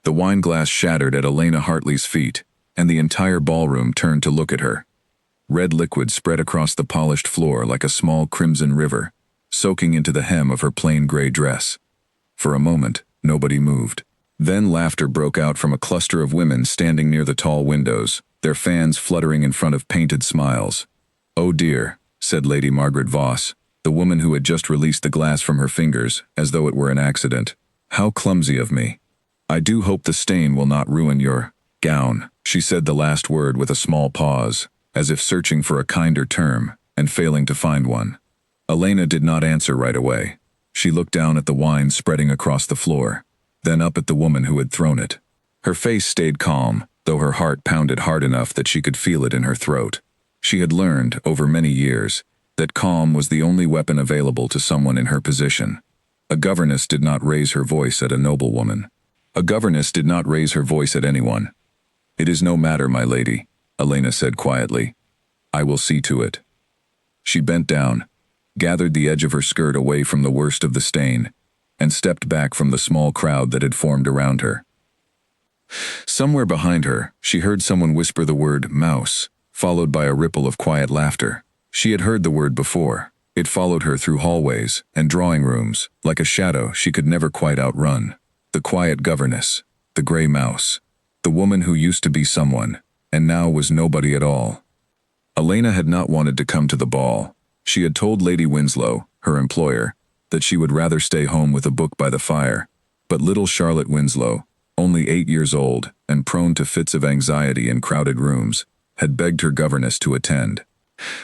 The wine glass shattered at Elena Hartley's feet, and the entire ballroom turned to look at her. Red liquid spread across the polished floor like a small crimson river, soaking into the hem of her plain gray dress. For a moment, nobody moved. Then laughter broke out from a cluster of women standing near the tall windows, their fans fluttering in front of painted smiles. "Oh dear," said Lady Margaret Voss, the woman who had just released the glass from her fingers, as though it were an accident. "How clumsy of me. I do hope the stain will not ruin your gown." She said the last word with a small pause, as if searching for a kinder term, and failing to find one. Elena did not answer right away. She looked down at the wine spreading across the floor, then up at the woman who had thrown it. Her face stayed calm, though her heart pounded hard enough that she could feel it in her throat. She had learned, over many years, that calm was the only weapon available to someone in her position. A governess did not raise her voice at a noblewoman. A governess did not raise her voice at anyone. "It is no matter, my lady," Elena said quietly. "I will see to it." She bent down, gathered the edge of her skirt away from the worst of the stain, and stepped back from the small crowd that had formed around her. Somewhere behind her, she heard someone whisper the word "mouse," followed by a ripple of quiet laughter. She had heard the word before. It followed her through hallways and drawing rooms, like a shadow she could never quite outrun. The quiet governess, the gray mouse, the woman who used to be someone, and now was nobody at all. Elena had not wanted to come to the ball. She had told Lady Winslow, her employer, that she would rather stay home with a book by the fire. But little Charlotte Winslow, only 8 years old and prone to fits of anxiety in crowded rooms, had begged her governess to attend.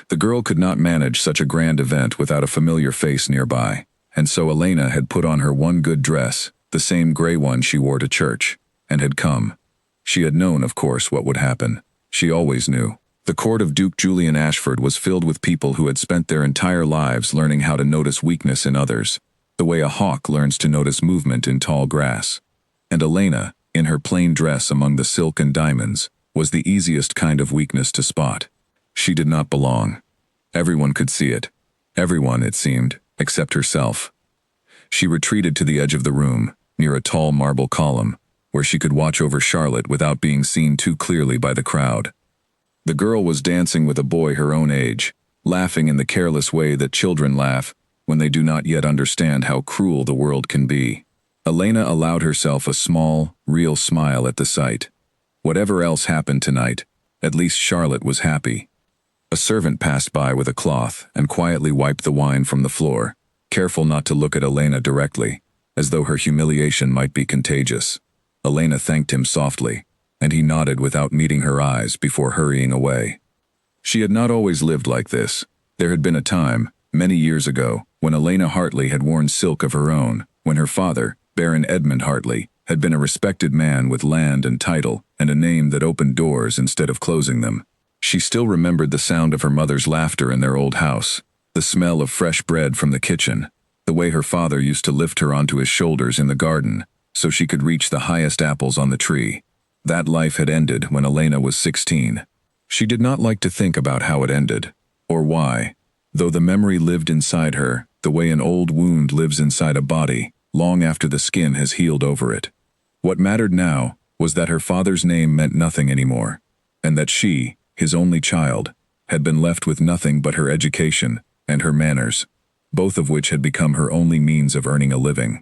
The girl could not manage such a grand event without a familiar face nearby, and so Elena had put on her one good dress, the same gray one she wore to church, and had come. She had known, of course, what would happen. She always knew. The court of Duke Julian Ashford was filled with people who had spent their entire lives learning how to notice weakness in others, the way a hawk learns to notice movement in tall grass. And Elena, in her plain dress among the silk and diamonds, was the easiest kind of weakness to spot. She did not belong. Everyone could see it. Everyone, it seemed, except herself. She retreated to the edge of the room, near a tall marble column, where she could watch over Charlotte without being seen too clearly by the crowd. The girl was dancing with a boy her own age, laughing in the careless way that children laugh when they do not yet understand how cruel the world can be. Elena allowed herself a small, real smile at the sight. Whatever else happened tonight, at least Charlotte was happy. A servant passed by with a cloth and quietly wiped the wine from the floor, careful not to look at Elena directly, as though her humiliation might be contagious. Elena thanked him softly, and he nodded without meeting her eyes before hurrying away. She had not always lived like this. There had been a time, many years ago, when Elena Hartley had worn silk of her own, when her father, Baron Edmund Hartley, had been a respected man with land and title and a name that opened doors instead of closing them. She still remembered the sound of her mother's laughter in their old house, the smell of fresh bread from the kitchen, the way her father used to lift her onto his shoulders in the garden so she could reach the highest apples on the tree. That life had ended when Elena was 16. She did not like to think about how it ended, or why, though the memory lived inside her, the way an old wound lives inside a body, long after the skin has healed over it. What mattered now was that her father's name meant nothing anymore, and that she, his only child, had been left with nothing but her education and her manners, both of which had become her only means of earning a living.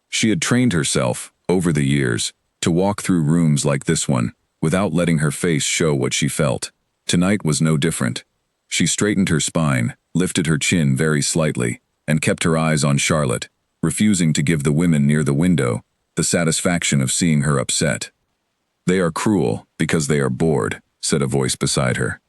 She had trained herself, over the years, to walk through rooms like this one, without letting her face show what she felt. Tonight was no different. She straightened her spine, lifted her chin very slightly, and kept her eyes on Charlotte, refusing to give the women near the window the satisfaction of seeing her upset. "They are cruel because they are bored," said a voice beside her.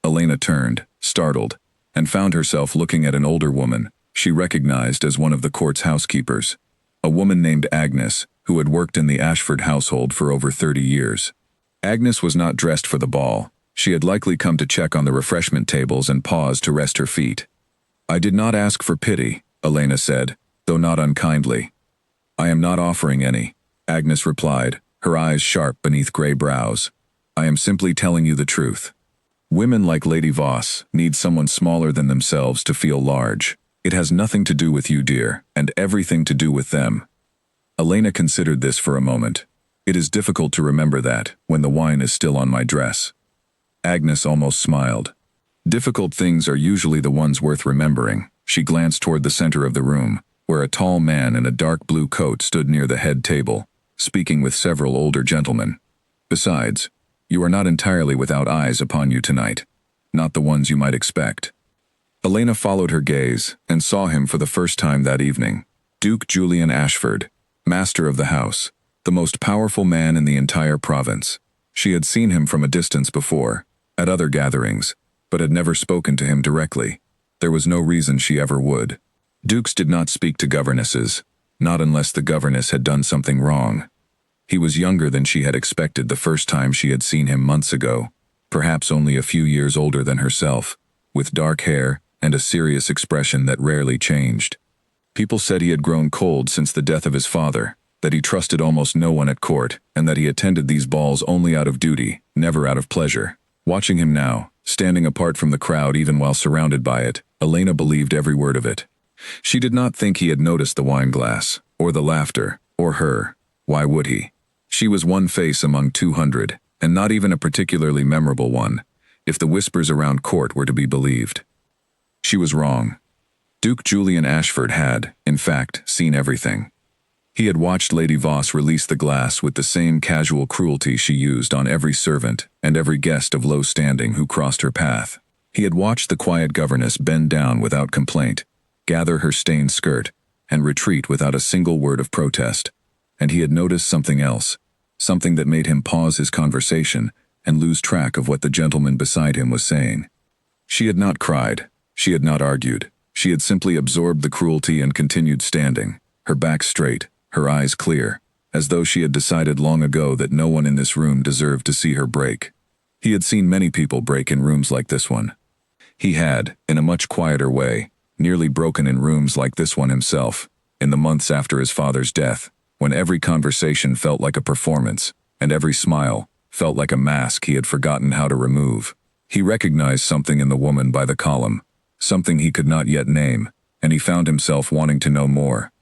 Elena turned, startled, and found herself looking at an older woman she recognized as one of the court's housekeepers, a woman named Agnes, who had worked in the Ashford household for over 30 years. Agnes was not dressed for the ball. She had likely come to check on the refreshment tables and pause to rest her feet. "I did not ask for pity," Elena said, though not unkindly. "I am not offering any," Agnes replied, her eyes sharp beneath gray brows. "I am simply telling you the truth. Women like Lady Voss need someone smaller than themselves to feel large. It has nothing to do with you, dear, and everything to do with them." Elena considered this for a moment, It is difficult to remember that, when the wine is still on my dress. Agnes almost smiled. Difficult things are usually the ones worth remembering. She glanced toward the center of the room, where a tall man in a dark blue coat stood near the head table, speaking with several older gentlemen. Besides, you are not entirely without eyes upon you tonight. Not the ones you might expect. Elena followed her gaze and saw him for the first time that evening. Duke Julian Ashford, master of the house, the most powerful man in the entire province. She had seen him from a distance before, at other gatherings, but had never spoken to him directly. There was no reason she ever would. Dukes did not speak to governesses, not unless the governess had done something wrong. He was younger than she had expected the first time she had seen him months ago, perhaps only a few years older than herself, with dark hair and a serious expression that rarely changed. People said he had grown cold since the death of his father, that he trusted almost no one at court, and that he attended these balls only out of duty, never out of pleasure. Watching him now, standing apart from the crowd even while surrounded by it, Elena believed every word of it. She did not think he had noticed the wine glass, or the laughter, or her. Why would he? She was one face among 200, and not even a particularly memorable one, if the whispers around court were to be believed. She was wrong. Duke Julian Ashford had, in fact, seen everything. He had watched Lady Voss release the glass with the same casual cruelty she used on every servant and every guest of low standing who crossed her path. He had watched the quiet governess bend down without complaint, gather her stained skirt, and retreat without a single word of protest. And he had noticed something else, something that made him pause his conversation and lose track of what the gentleman beside him was saying. She had not cried. She had not argued. She had simply absorbed the cruelty and continued standing, her back straight, her eyes clear, as though she had decided long ago that no one in this room deserved to see her break. He had seen many people break in rooms like this one. He had, in a much quieter way, nearly broken in rooms like this one himself, in the months after his father's death, when every conversation felt like a performance, and every smile felt like a mask he had forgotten how to remove. He recognized something in the woman by the column, something he could not yet name, and he found himself wanting to know more.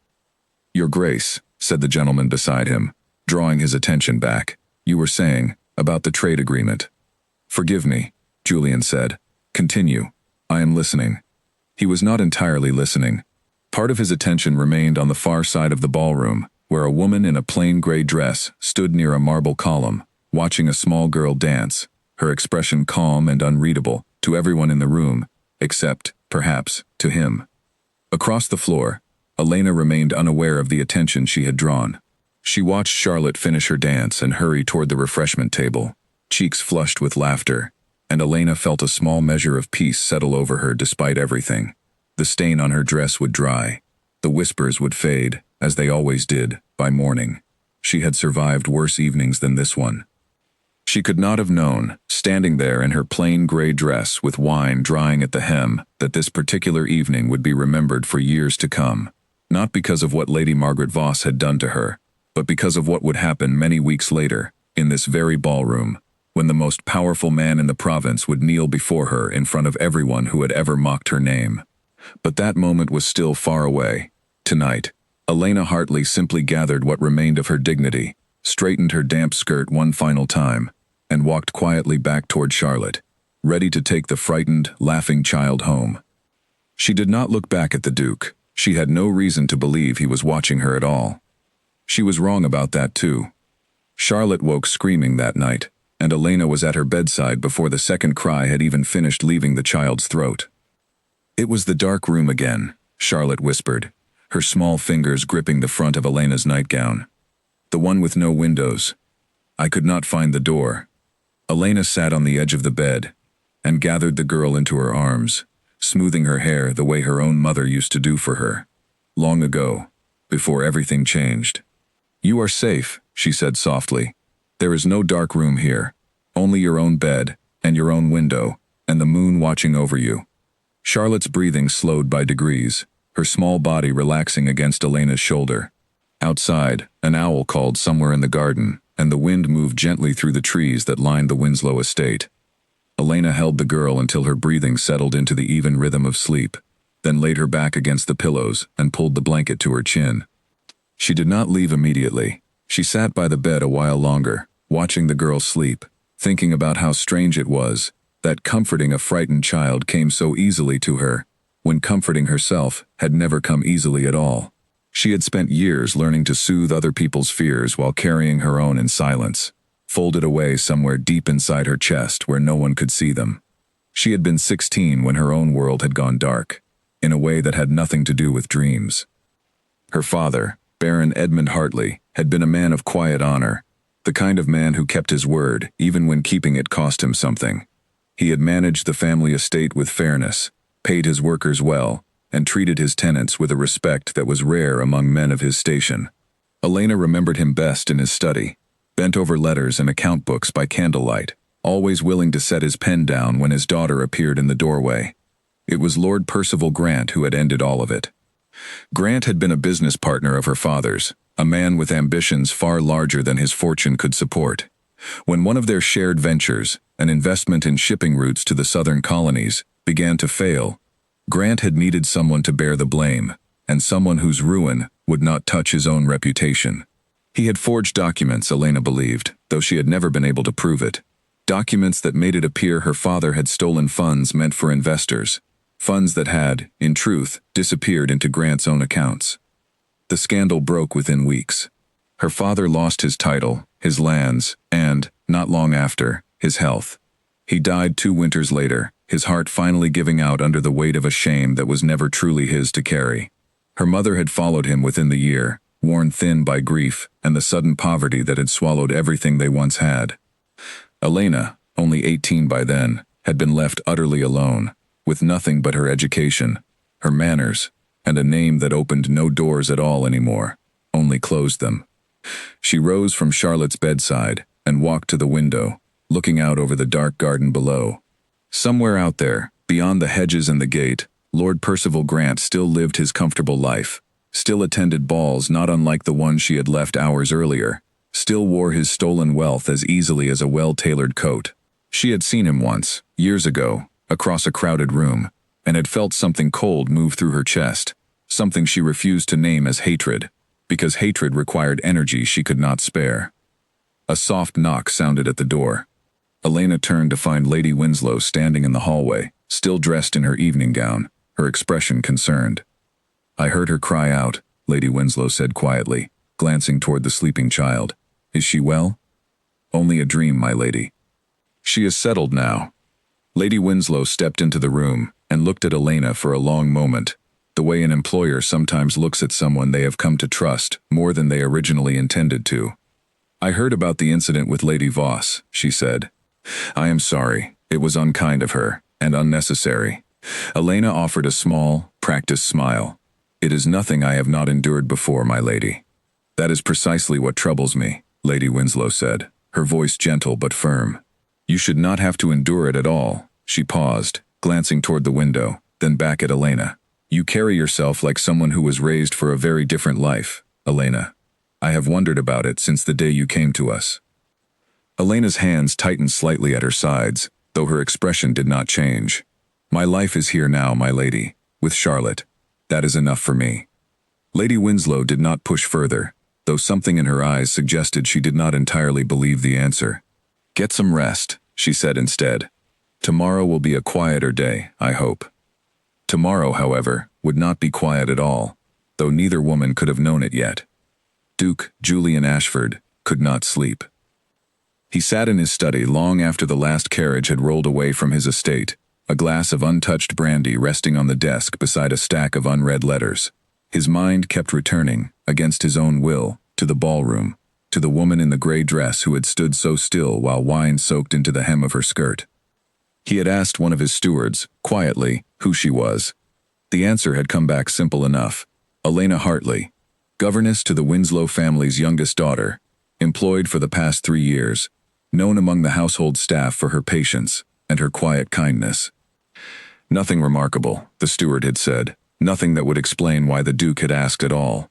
"Your Grace," said the gentleman beside him, drawing his attention back, "you were saying, about the trade agreement." "Forgive me," Julian said. "Continue. I am listening." He was not entirely listening. Part of his attention remained on the far side of the ballroom, where a woman in a plain gray dress stood near a marble column, watching a small girl dance, her expression calm and unreadable to everyone in the room, except, perhaps, to him. Across the floor, Elena remained unaware of the attention she had drawn. She watched Charlotte finish her dance and hurry toward the refreshment table, cheeks flushed with laughter, and Elena felt a small measure of peace settle over her despite everything. The stain on her dress would dry. The whispers would fade, as they always did, by morning. She had survived worse evenings than this one. She could not have known, standing there in her plain gray dress with wine drying at the hem, that this particular evening would be remembered for years to come. Not because of what Lady Margaret Voss had done to her, but because of what would happen many weeks later, in this very ballroom, when the most powerful man in the province would kneel before her in front of everyone who had ever mocked her name. But that moment was still far away. Tonight, Elena Hartley simply gathered what remained of her dignity, straightened her damp skirt one final time, and walked quietly back toward Charlotte, ready to take the frightened, laughing child home. She did not look back at the Duke. She had no reason to believe he was watching her at all. She was wrong about that too. Charlotte woke screaming that night, and Elena was at her bedside before the second cry had even finished leaving the child's throat. "It was the dark room again," Charlotte whispered, her small fingers gripping the front of Elena's nightgown. "The one with no windows. I could not find the door." Elena sat on the edge of the bed and gathered the girl into her arms, smoothing her hair the way her own mother used to do for her, long ago, before everything changed. "You are safe," she said softly. "There is no dark room here, only your own bed and your own window and the moon watching over you." Charlotte's breathing slowed by degrees, her small body relaxing against Elena's shoulder. Outside, an owl called somewhere in the garden, and the wind moved gently through the trees that lined the Winslow estate. Elena held the girl until her breathing settled into the even rhythm of sleep, then laid her back against the pillows and pulled the blanket to her chin. She did not leave immediately. She sat by the bed a while longer, watching the girl sleep, thinking about how strange it was that comforting a frightened child came so easily to her, when comforting herself had never come easily at all. She had spent years learning to soothe other people's fears while carrying her own in silence, folded away somewhere deep inside her chest where no one could see them. She had been 16 when her own world had gone dark, in a way that had nothing to do with dreams. Her father, Baron Edmund Hartley, had been a man of quiet honor, the kind of man who kept his word even when keeping it cost him something. He had managed the family estate with fairness, paid his workers well, and treated his tenants with a respect that was rare among men of his station. Elena remembered him best in his study, bent over letters and account books by candlelight, always willing to set his pen down when his daughter appeared in the doorway. It was Lord Percival Grant who had ended all of it. Grant had been a business partner of her father's, a man with ambitions far larger than his fortune could support. When one of their shared ventures, an investment in shipping routes to the southern colonies, began to fail, Grant had needed someone to bear the blame, and someone whose ruin would not touch his own reputation. He had forged documents, Elena believed, though she had never been able to prove it. Documents that made it appear her father had stolen funds meant for investors, funds that had, in truth, disappeared into Grant's own accounts. The scandal broke within weeks. Her father lost his title, his lands, and, not long after, his health. He died 2 winters later, his heart finally giving out under the weight of a shame that was never truly his to carry. Her mother had followed him within the year, worn thin by grief and the sudden poverty that had swallowed everything they once had. Elena, only 18 by then, had been left utterly alone, with nothing but her education, her manners, and a name that opened no doors at all anymore, only closed them. She rose from Charlotte's bedside and walked to the window, looking out over the dark garden below. Somewhere out there, beyond the hedges and the gate, Lord Percival Grant still lived his comfortable life, still attended balls not unlike the one she had left hours earlier, still wore his stolen wealth as easily as a well-tailored coat. She had seen him once, years ago, across a crowded room, and had felt something cold move through her chest, something she refused to name as hatred, because hatred required energy she could not spare. A soft knock sounded at the door. Elena turned to find Lady Winslow standing in the hallway, still dressed in her evening gown, her expression concerned. "I heard her cry out," Lady Winslow said quietly, glancing toward the sleeping child. "Is she well?" "Only a dream, my lady." "She is settled now." Lady Winslow stepped into the room and looked at Elena for a long moment, the way an employer sometimes looks at someone they have come to trust more than they originally intended to. "I heard about the incident with Lady Voss," she said. "I am sorry. It was unkind of her, and unnecessary." Elena offered a small, practiced smile. "It is nothing I have not endured before, my lady." "That is precisely what troubles me," Lady Winslow said, her voice gentle but firm. "You should not have to endure it at all." She paused, glancing toward the window, then back at Elena. "You carry yourself like someone who was raised for a very different life, Elena. I have wondered about it since the day you came to us." Elena's hands tightened slightly at her sides, though her expression did not change. "My life is here now, my lady, with Charlotte. That is enough for me." Lady Winslow did not push further, though something in her eyes suggested she did not entirely believe the answer. "Get some rest," she said instead. "Tomorrow will be a quieter day, I hope." Tomorrow, however, would not be quiet at all, though neither woman could have known it yet. Duke Julian Ashford could not sleep. He sat in his study long after the last carriage had rolled away from his estate, a glass of untouched brandy resting on the desk beside a stack of unread letters. His mind kept returning, against his own will, to the ballroom, to the woman in the gray dress who had stood so still while wine soaked into the hem of her skirt. He had asked one of his stewards, quietly, who she was. The answer had come back simple enough. Elena Hartley, governess to the Winslow family's youngest daughter, employed for the past 3 years, known among the household staff for her patience and her quiet kindness. Nothing remarkable, the steward had said, nothing that would explain why the Duke had asked at all.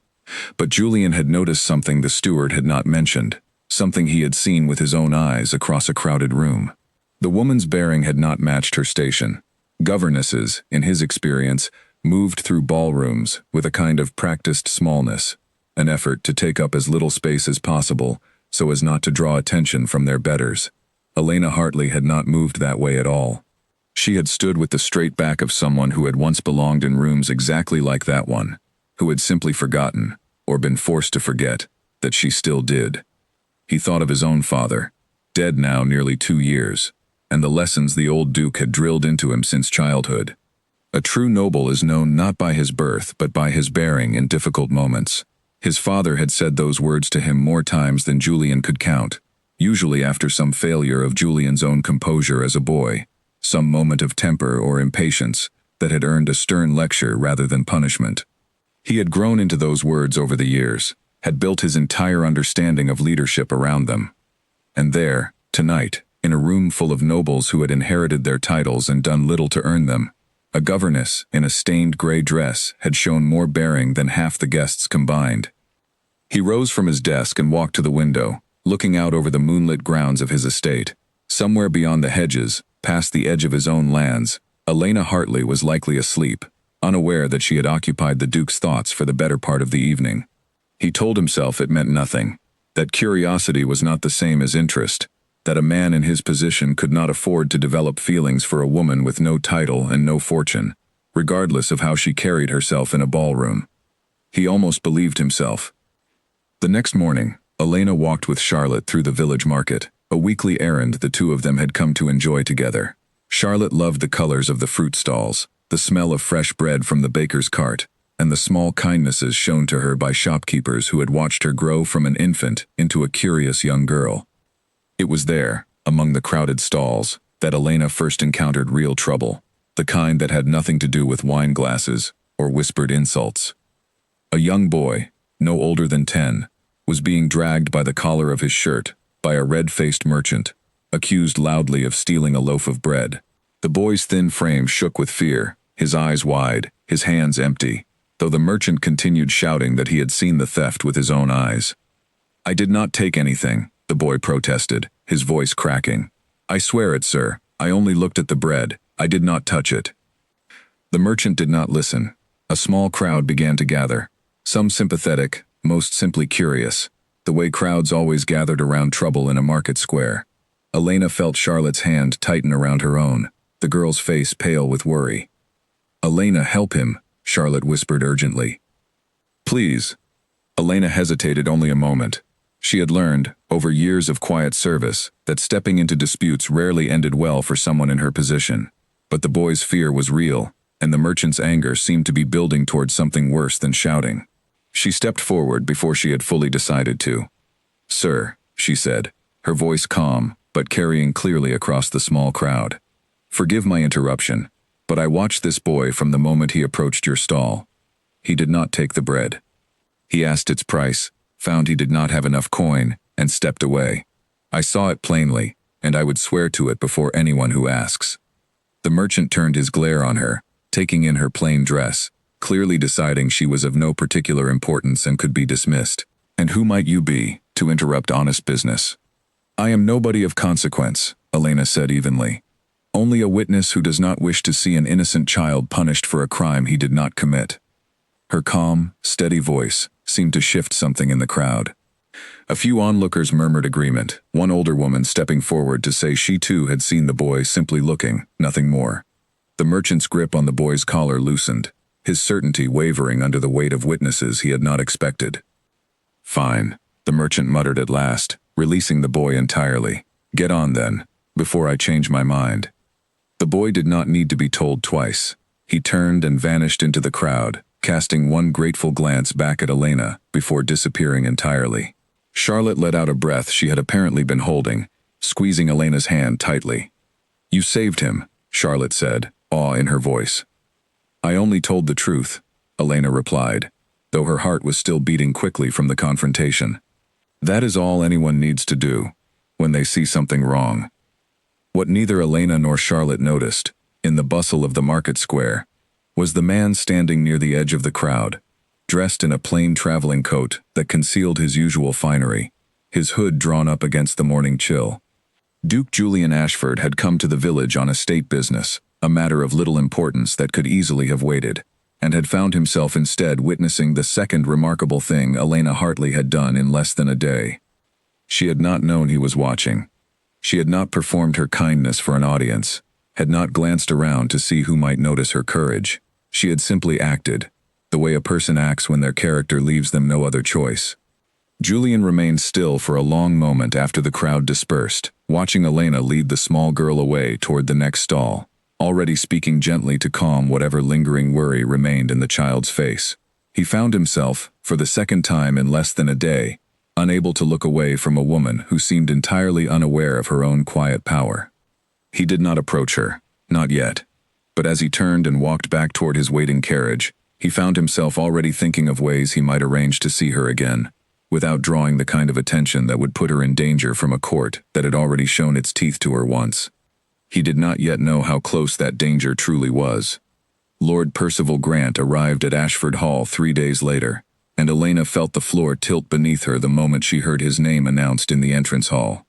But Julian had noticed something the steward had not mentioned, something he had seen with his own eyes across a crowded room. The woman's bearing had not matched her station. Governesses, in his experience, moved through ballrooms with a kind of practiced smallness. an effort to take up as little space as possible so as not to draw attention from their betters. Elena Hartley had not moved that way at all. She had stood with the straight back of someone who had once belonged in rooms exactly like that one, who had simply forgotten, or been forced to forget, that she still did. He thought of his own father, dead now nearly 2 years, and the lessons the old Duke had drilled into him since childhood. A true noble is known not by his birth but by his bearing in difficult moments. His father had said those words to him more times than Julian could count, usually after some failure of Julian's own composure as a boy, some moment of temper or impatience that had earned a stern lecture rather than punishment. He had grown into those words over the years, had built his entire understanding of leadership around them. And there, tonight, in a room full of nobles who had inherited their titles and done little to earn them, a governess in a stained gray dress had shown more bearing than half the guests combined. He rose from his desk and walked to the window, looking out over the moonlit grounds of his estate. Somewhere beyond the hedges, past the edge of his own lands, Elena Hartley was likely asleep, unaware that she had occupied the Duke's thoughts for the better part of the evening. He told himself it meant nothing, that curiosity was not the same as interest, that a man in his position could not afford to develop feelings for a woman with no title and no fortune, regardless of how she carried herself in a ballroom. He almost believed himself. The next morning, Elena walked with Charlotte through the village market, a weekly errand the two of them had come to enjoy together. Charlotte loved the colors of the fruit stalls, the smell of fresh bread from the baker's cart, and the small kindnesses shown to her by shopkeepers who had watched her grow from an infant into a curious young girl. It was there, among the crowded stalls, that Elena first encountered real trouble, the kind that had nothing to do with wine glasses or whispered insults. A young boy, no older than 10, was being dragged by the collar of his shirt by a red-faced merchant, accused loudly of stealing a loaf of bread. The boy's thin frame shook with fear, his eyes wide, his hands empty, though the merchant continued shouting that he had seen the theft with his own eyes. "I did not take anything," the boy protested, his voice cracking. "I swear it, sir. I only looked at the bread. I did not touch it." The merchant did not listen. A small crowd began to gather, some sympathetic, most simply curious, the way crowds always gathered around trouble in a market square. Elena felt Charlotte's hand tighten around her own, the girl's face pale with worry. "Elena, help him," Charlotte whispered urgently. "Please." Elena hesitated only a moment. She had learned, over years of quiet service, that stepping into disputes rarely ended well for someone in her position. But the boy's fear was real, and the merchant's anger seemed to be building towards something worse than shouting. She stepped forward before she had fully decided to. "Sir," she said, her voice calm, but carrying clearly across the small crowd. "Forgive my interruption, but I watched this boy from the moment he approached your stall. He did not take the bread. He asked its price, found he did not have enough coin, and stepped away. I saw it plainly, and I would swear to it before anyone who asks." The merchant turned his glare on her, taking in her plain dress, clearly deciding she was of no particular importance and could be dismissed. "And who might you be, to interrupt honest business?" "I am nobody of consequence," Elena said evenly. "Only a witness who does not wish to see an innocent child punished for a crime he did not commit." Her calm, steady voice seemed to shift something in the crowd. A few onlookers murmured agreement, one older woman stepping forward to say she too had seen the boy simply looking, nothing more. The merchant's grip on the boy's collar loosened, his certainty wavering under the weight of witnesses he had not expected. "Fine," the merchant muttered at last, releasing the boy entirely. "Get on then, before I change my mind." The boy did not need to be told twice. He turned and vanished into the crowd, casting one grateful glance back at Elena before disappearing entirely. Charlotte let out a breath she had apparently been holding, squeezing Elena's hand tightly. "You saved him," Charlotte said, awe in her voice. "I only told the truth," Elena replied, though her heart was still beating quickly from the confrontation. That is all anyone needs to do, when they see something wrong. What neither Elena nor Charlotte noticed, in the bustle of the market square, was the man standing near the edge of the crowd, dressed in a plain traveling coat that concealed his usual finery, his hood drawn up against the morning chill. Duke Julian Ashford had come to the village on estate business, a matter of little importance that could easily have waited. and had found himself instead witnessing the second remarkable thing Elena Hartley had done in less than a day. She had not known he was watching. She had not performed her kindness for an audience, had not glanced around to see who might notice her courage. She had simply acted, the way a person acts when their character leaves them no other choice. Julian remained still for a long moment after the crowd dispersed, watching Elena lead the small girl away toward the next stall, already speaking gently to calm whatever lingering worry remained in the child's face. He found himself, for the second time in less than a day, unable to look away from a woman who seemed entirely unaware of her own quiet power. He did not approach her, not yet, but as he turned and walked back toward his waiting carriage, he found himself already thinking of ways he might arrange to see her again, without drawing the kind of attention that would put her in danger from a court that had already shown its teeth to her once. He did not yet know how close that danger truly was. Lord Percival Grant arrived at Ashford Hall 3 days later, and Elena felt the floor tilt beneath her the moment she heard his name announced in the entrance hall.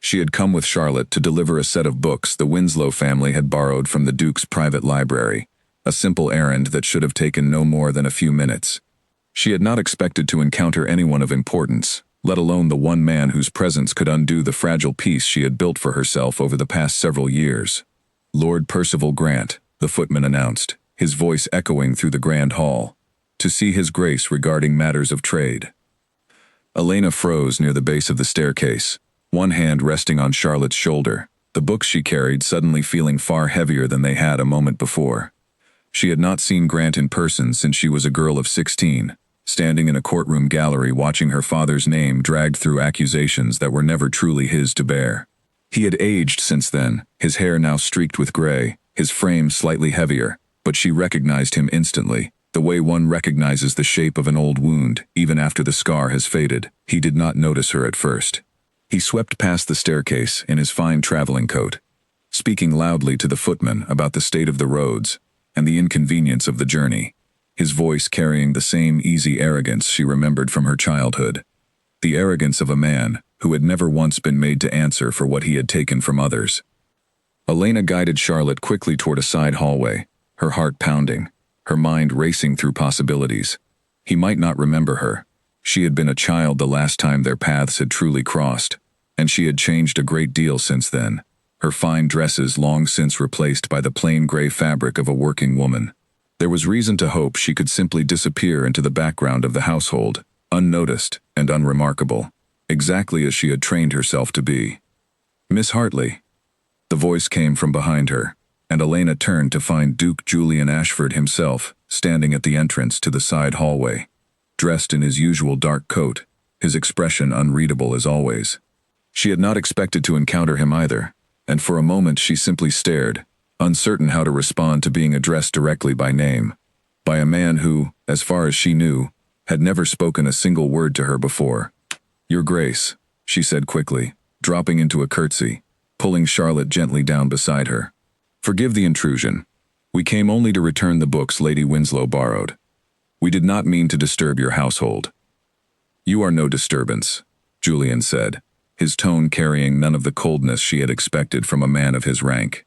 She had come with Charlotte to deliver a set of books the Winslow family had borrowed from the Duke's private library, a simple errand that should have taken no more than a few minutes. She had not expected to encounter anyone of importance, let alone the one man whose presence could undo the fragile peace she had built for herself over the past several years. Lord Percival Grant, the footman announced, his voice echoing through the grand hall, to see His Grace regarding matters of trade. Elena froze near the base of the staircase, one hand resting on Charlotte's shoulder, the books she carried suddenly feeling far heavier than they had a moment before. She had not seen Grant in person since she was a girl of 16, standing in a courtroom gallery watching her father's name dragged through accusations that were never truly his to bear. He had aged since then, his hair now streaked with gray, his frame slightly heavier, but she recognized him instantly, the way one recognizes the shape of an old wound, even after the scar has faded. He did not notice her at first. He swept past the staircase in his fine traveling coat, speaking loudly to the footman about the state of the roads and the inconvenience of the journey, his voice carrying the same easy arrogance she remembered from her childhood, the arrogance of a man who had never once been made to answer for what he had taken from others. Elena guided Charlotte quickly toward a side hallway, her heart pounding, her mind racing through possibilities. He might not remember her. She had been a child the last time their paths had truly crossed, and she had changed a great deal since then, her fine dresses long since replaced by the plain gray fabric of a working woman. There was reason to hope she could simply disappear into the background of the household, unnoticed and unremarkable, exactly as she had trained herself to be. "Miss Hartley." The voice came from behind her, and Elena turned to find Duke Julian Ashford himself, standing at the entrance to the side hallway, dressed in his usual dark coat, his expression unreadable as always. She had not expected to encounter him either, and for a moment she simply stared, uncertain how to respond to being addressed directly by name, by a man who, as far as she knew, had never spoken a single word to her before. "Your Grace," she said quickly, dropping into a curtsy, pulling Charlotte gently down beside her. "Forgive the intrusion. We came only to return the books Lady Winslow borrowed. We did not mean to disturb your household." "You are no disturbance," Julian said, his tone carrying none of the coldness she had expected from a man of his rank.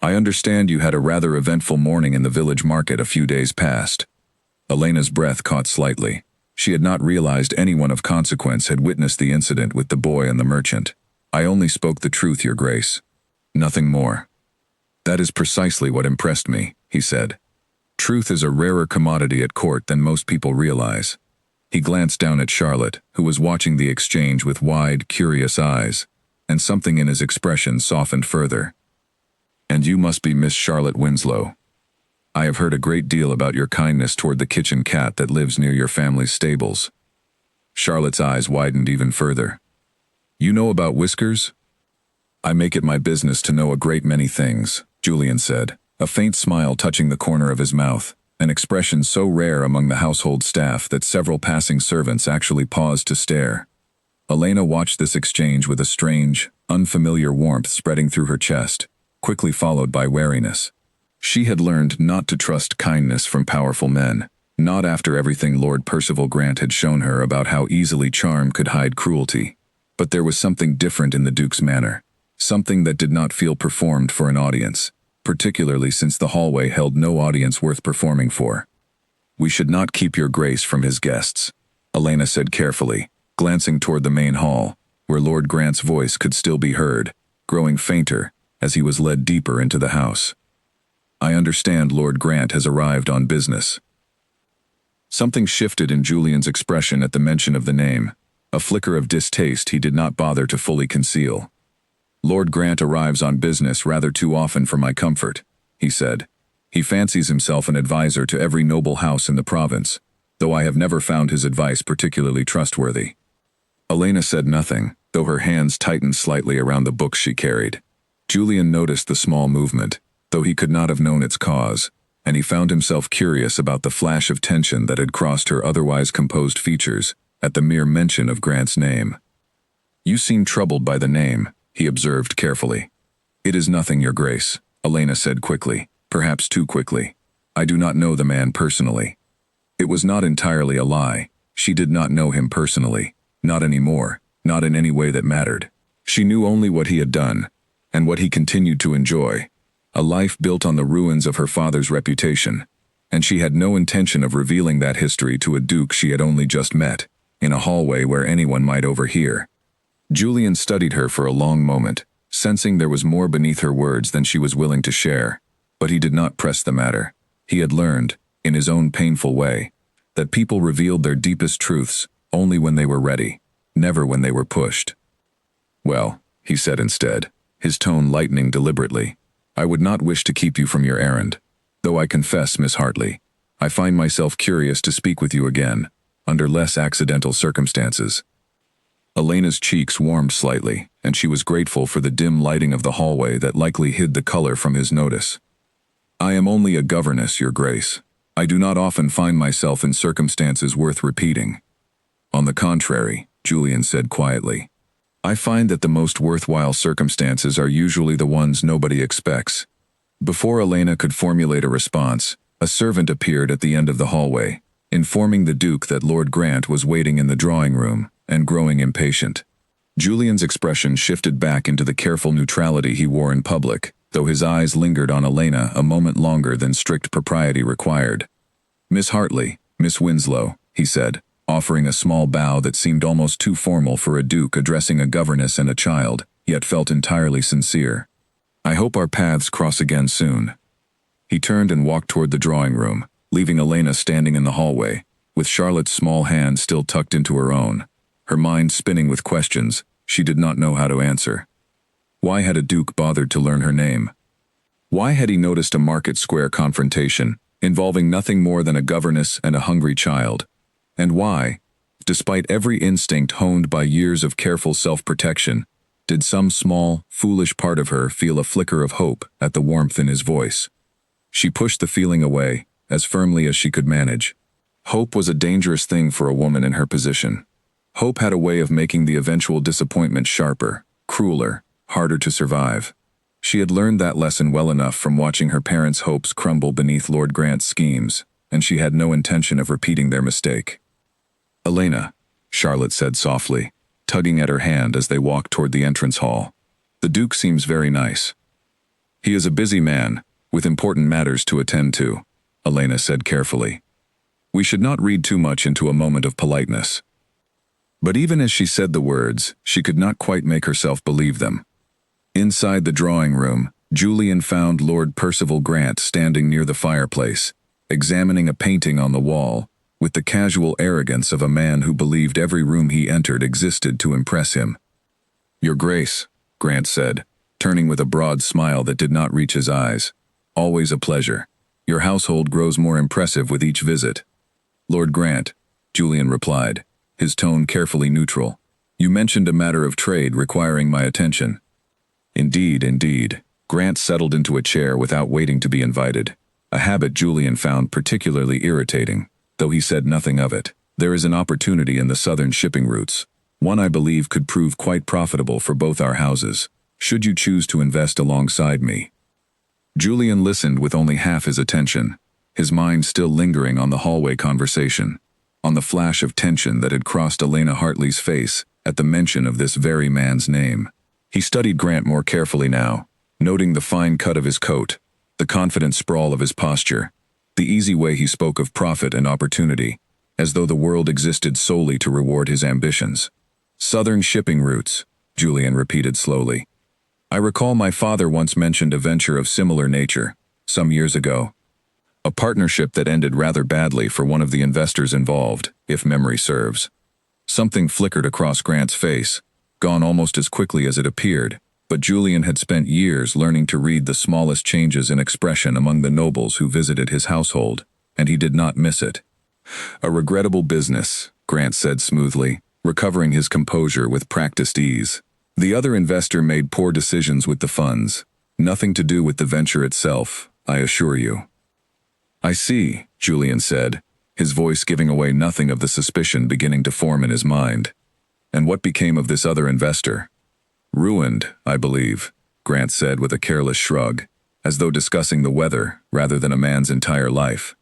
"I understand you had a rather eventful morning in the village market a few days past." Elena's breath caught slightly. She had not realized anyone of consequence had witnessed the incident with the boy and the merchant. "I only spoke the truth, Your Grace. Nothing more." "That is precisely what impressed me," he said. "Truth is a rarer commodity at court than most people realize." He glanced down at Charlotte, who was watching the exchange with wide, curious eyes, and something in his expression softened further. "And you must be Miss Charlotte Winslow. I have heard a great deal about your kindness toward the kitchen cat that lives near your family's stables." Charlotte's eyes widened even further. "You know about Whiskers?" "I make it my business to know a great many things," Julian said, a faint smile touching the corner of his mouth, an expression so rare among the household staff that several passing servants actually paused to stare. Elena watched this exchange with a strange, unfamiliar warmth spreading through her chest, quickly followed by wariness. She had learned not to trust kindness from powerful men, not after everything Lord Percival Grant had shown her about how easily charm could hide cruelty. But there was something different in the Duke's manner, something that did not feel performed for an audience. particularly since the hallway held no audience worth performing for. "We should not keep your grace from his guests," Elena said carefully, glancing toward the main hall, where Lord Grant's voice could still be heard, growing fainter as he was led deeper into the house. "I understand Lord Grant has arrived on business." Something shifted in Julian's expression at the mention of the name, a flicker of distaste he did not bother to fully conceal. "Lord Grant arrives on business rather too often for my comfort," he said. "He fancies himself an advisor to every noble house in the province, though I have never found his advice particularly trustworthy." Elena said nothing, though her hands tightened slightly around the books she carried. Julian noticed the small movement, though he could not have known its cause, and he found himself curious about the flash of tension that had crossed her otherwise composed features at the mere mention of Grant's name. "You seem troubled by the name," he observed carefully. "It is nothing, Your Grace," Elena said quickly, perhaps too quickly. "I do not know the man personally." It was not entirely a lie. She did not know him personally, not anymore, not in any way that mattered. She knew only what he had done, and what he continued to enjoy, a life built on the ruins of her father's reputation, and she had no intention of revealing that history to a duke she had only just met, in a hallway where anyone might overhear. Julian studied her for a long moment, sensing there was more beneath her words than she was willing to share, but he did not press the matter. He had learned, in his own painful way, that people revealed their deepest truths only when they were ready, never when they were pushed. "Well," he said instead, his tone lightening deliberately, "I would not wish to keep you from your errand, though I confess, Miss Hartley, I find myself curious to speak with you again, under less accidental circumstances." Elena's cheeks warmed slightly, and she was grateful for the dim lighting of the hallway that likely hid the color from his notice. "I am only a governess, Your Grace. I do not often find myself in circumstances worth repeating." "On the contrary," Julian said quietly, "I find that the most worthwhile circumstances are usually the ones nobody expects." Before Elena could formulate a response, a servant appeared at the end of the hallway, informing the Duke that Lord Grant was waiting in the drawing room, and growing impatient. Julian's expression shifted back into the careful neutrality he wore in public, though his eyes lingered on Elena a moment longer than strict propriety required. "Miss Hartley, Miss Winslow," he said, offering a small bow that seemed almost too formal for a duke addressing a governess and a child, yet felt entirely sincere. "I hope our paths cross again soon." He turned and walked toward the drawing room, leaving Elena standing in the hallway, with Charlotte's small hand still tucked into her own, her mind spinning with questions she did not know how to answer. Why had a duke bothered to learn her name? Why had he noticed a market square confrontation involving nothing more than a governess and a hungry child? And why, despite every instinct honed by years of careful self-protection, did some small, foolish part of her feel a flicker of hope at the warmth in his voice? She pushed the feeling away, as firmly as she could manage. Hope was a dangerous thing for a woman in her position. Hope had a way of making the eventual disappointment sharper, crueler, harder to survive. She had learned that lesson well enough from watching her parents' hopes crumble beneath Lord Grant's schemes, and she had no intention of repeating their mistake. "Elena," Charlotte said softly, tugging at her hand as they walked toward the entrance hall. "The Duke seems very nice." "He is a busy man, with important matters to attend to," Elena said carefully. "We should not read too much into a moment of politeness." But even as she said the words, she could not quite make herself believe them. Inside the drawing room, Julian found Lord Percival Grant standing near the fireplace, examining a painting on the wall, with the casual arrogance of a man who believed every room he entered existed to impress him. "Your Grace," Grant said, turning with a broad smile that did not reach his eyes. "Always a pleasure. Your household grows more impressive with each visit." "Lord Grant," Julian replied, his tone carefully neutral. "You mentioned a matter of trade requiring my attention." Indeed. Grant settled into a chair without waiting to be invited, a habit Julian found particularly irritating, though he said nothing of it. "There is an opportunity in the southern shipping routes, one I believe could prove quite profitable for both our houses, should you choose to invest alongside me." Julian listened with only half his attention, his mind still lingering on the hallway conversation, on the flash of tension that had crossed Elena Hartley's face at the mention of this very man's name. He studied Grant more carefully now, noting the fine cut of his coat, the confident sprawl of his posture, the easy way he spoke of profit and opportunity, as though the world existed solely to reward his ambitions. Southern shipping routes, Julian repeated slowly. I recall my father once mentioned a venture of similar nature, some years ago. A partnership that ended rather badly for one of the investors involved, if memory serves. Something flickered across Grant's face, gone almost as quickly as it appeared, but Julian had spent years learning to read the smallest changes in expression among the nobles who visited his household, and he did not miss it. A regrettable business, Grant said smoothly, recovering his composure with practiced ease. The other investor made poor decisions with the funds. Nothing to do with the venture itself, I assure you. I see, Julian said, his voice giving away nothing of the suspicion beginning to form in his mind. And what became of this other investor? Ruined, I believe, Grant said with a careless shrug, as though discussing the weather rather than a man's entire life.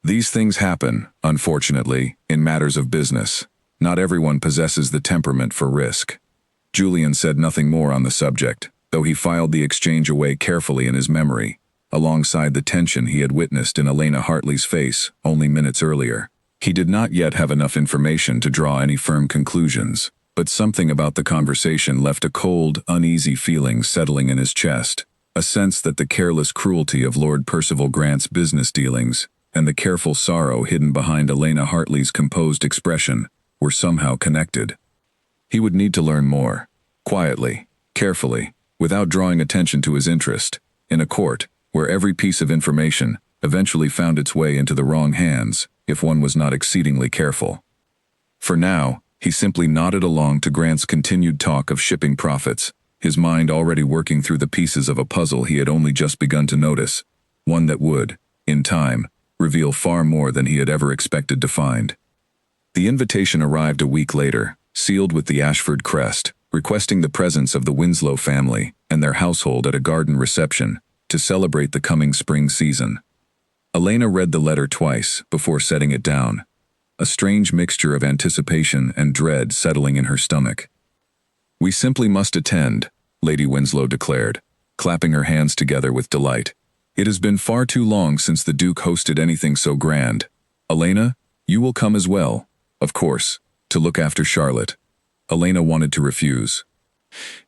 These things happen, unfortunately, in matters of business. Not everyone possesses the temperament for risk. Julian said nothing more on the subject, though he filed the exchange away carefully in his memory, alongside the tension he had witnessed in Elena Hartley's face only minutes earlier. He did not yet have enough information to draw any firm conclusions, but something about the conversation left a cold, uneasy feeling settling in his chest, a sense that the careless cruelty of Lord Percival Grant's business dealings and the careful sorrow hidden behind Elena Hartley's composed expression were somehow connected. He would need to learn more, quietly, carefully, without drawing attention to his interest, in a court where every piece of information eventually found its way into the wrong hands if one was not exceedingly careful. For now, he simply nodded along to Grant's continued talk of shipping profits, his mind already working through the pieces of a puzzle he had only just begun to notice, one that would, in time, reveal far more than he had ever expected to find. The invitation arrived a week later, sealed with the Ashford crest, requesting the presence of the Winslow family and their household at a garden reception to celebrate the coming spring season. Elena read the letter twice before setting it down, a strange mixture of anticipation and dread settling in her stomach. We simply must attend, Lady Winslow declared, clapping her hands together with delight. It has been far too long since the Duke hosted anything so grand. Elena, you will come as well, of course, to look after Charlotte. Elena wanted to refuse.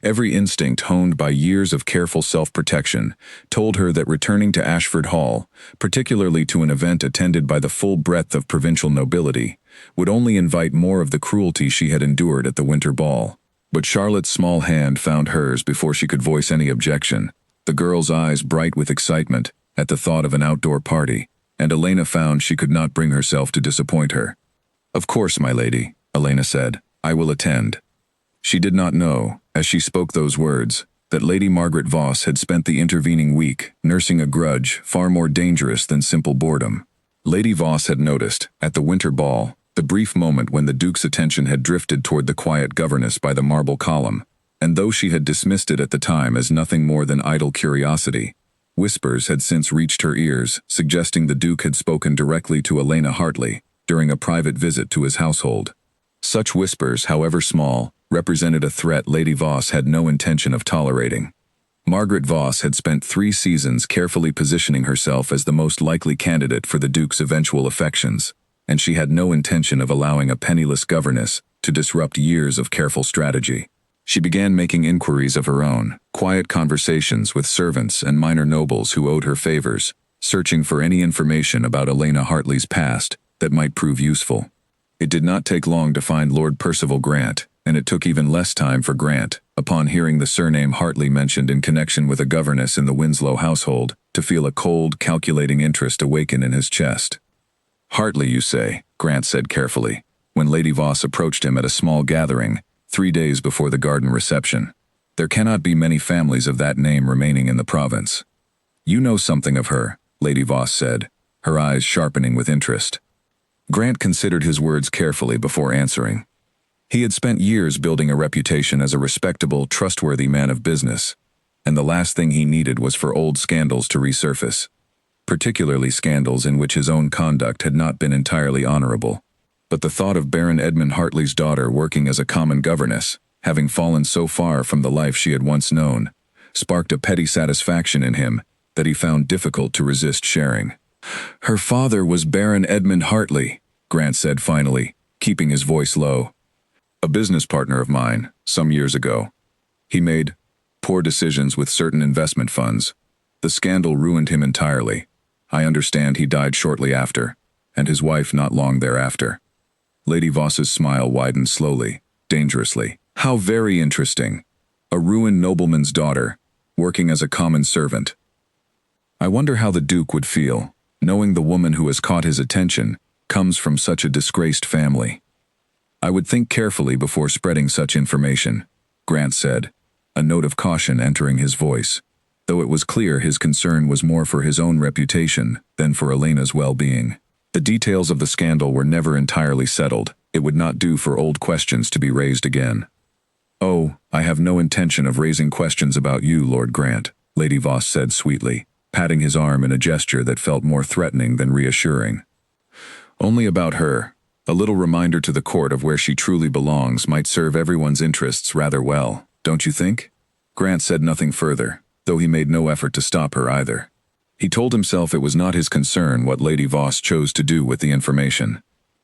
Every instinct honed by years of careful self-protection told her that returning to Ashford Hall, particularly to an event attended by the full breadth of provincial nobility, would only invite more of the cruelty she had endured at the winter ball. But Charlotte's small hand found hers before she could voice any objection, the girl's eyes bright with excitement at the thought of an outdoor party, and Elena found she could not bring herself to disappoint her. Of course, my lady, Elena said, I will attend. She did not know, as she spoke those words, that Lady Margaret Voss had spent the intervening week nursing a grudge far more dangerous than simple boredom. Lady Voss had noticed, at the winter ball, the brief moment when the Duke's attention had drifted toward the quiet governess by the marble column, and though she had dismissed it at the time as nothing more than idle curiosity, whispers had since reached her ears suggesting the Duke had spoken directly to Elena Hartley during a private visit to his household. Such whispers, however small, represented a threat Lady Voss had no intention of tolerating. Margaret Voss had spent 3 seasons carefully positioning herself as the most likely candidate for the Duke's eventual affections, and she had no intention of allowing a penniless governess to disrupt years of careful strategy. She began making inquiries of her own, quiet conversations with servants and minor nobles who owed her favors, searching for any information about Elena Hartley's past that might prove useful. It did not take long to find Lord Percival Grant, and it took even less time for Grant, upon hearing the surname Hartley mentioned in connection with a governess in the Winslow household, to feel a cold, calculating interest awaken in his chest. Hartley, you say, Grant said carefully, when Lady Voss approached him at a small gathering, 3 days before the garden reception. There cannot be many families of that name remaining in the province. You know something of her, Lady Voss said, her eyes sharpening with interest. Grant considered his words carefully before answering. He had spent years building a reputation as a respectable, trustworthy man of business, and the last thing he needed was for old scandals to resurface, particularly scandals in which his own conduct had not been entirely honorable. But the thought of Baron Edmund Hartley's daughter working as a common governess, having fallen so far from the life she had once known, sparked a petty satisfaction in him that he found difficult to resist sharing. "Her father was Baron Edmund Hartley," Grant said finally, keeping his voice low. "A business partner of mine, some years ago. He made poor decisions with certain investment funds. The scandal ruined him entirely. I understand he died shortly after, and his wife not long thereafter." Lady Voss's smile widened slowly, dangerously. "How very interesting. A ruined nobleman's daughter, working as a common servant. I wonder how the Duke would feel, knowing the woman who has caught his attention comes from such a disgraced family." "I would think carefully before spreading such information," Grant said, a note of caution entering his voice, though it was clear his concern was more for his own reputation than for Elena's well-being. The details of the scandal were never entirely settled. It would not do for old questions to be raised again. "Oh, I have no intention of raising questions about you, Lord Grant," Lady Voss said sweetly, patting his arm in a gesture that felt more threatening than reassuring. "Only about her. A little reminder to the court of where she truly belongs might serve everyone's interests rather well, don't you think?" Grant said nothing further, though he made no effort to stop her either. He told himself it was not his concern what Lady Voss chose to do with the information,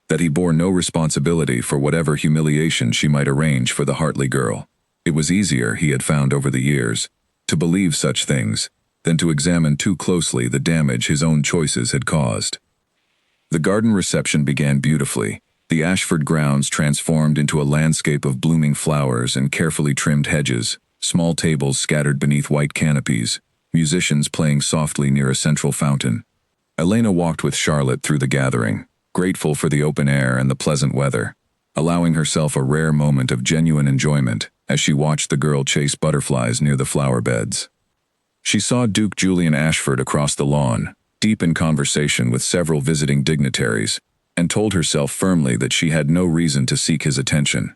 that he bore no responsibility for whatever humiliation she might arrange for the Hartley girl. It was easier, he had found over the years, to believe such things than to examine too closely the damage his own choices had caused. The garden reception began beautifully. The Ashford grounds transformed into a landscape of blooming flowers and carefully trimmed hedges, small tables scattered beneath white canopies, musicians playing softly near a central fountain. Elena walked with Charlotte through the gathering, grateful for the open air and the pleasant weather, allowing herself a rare moment of genuine enjoyment as she watched the girl chase butterflies near the flower beds. She saw Duke Julian Ashford across the lawn, deep in conversation with several visiting dignitaries, and told herself firmly that she had no reason to seek his attention,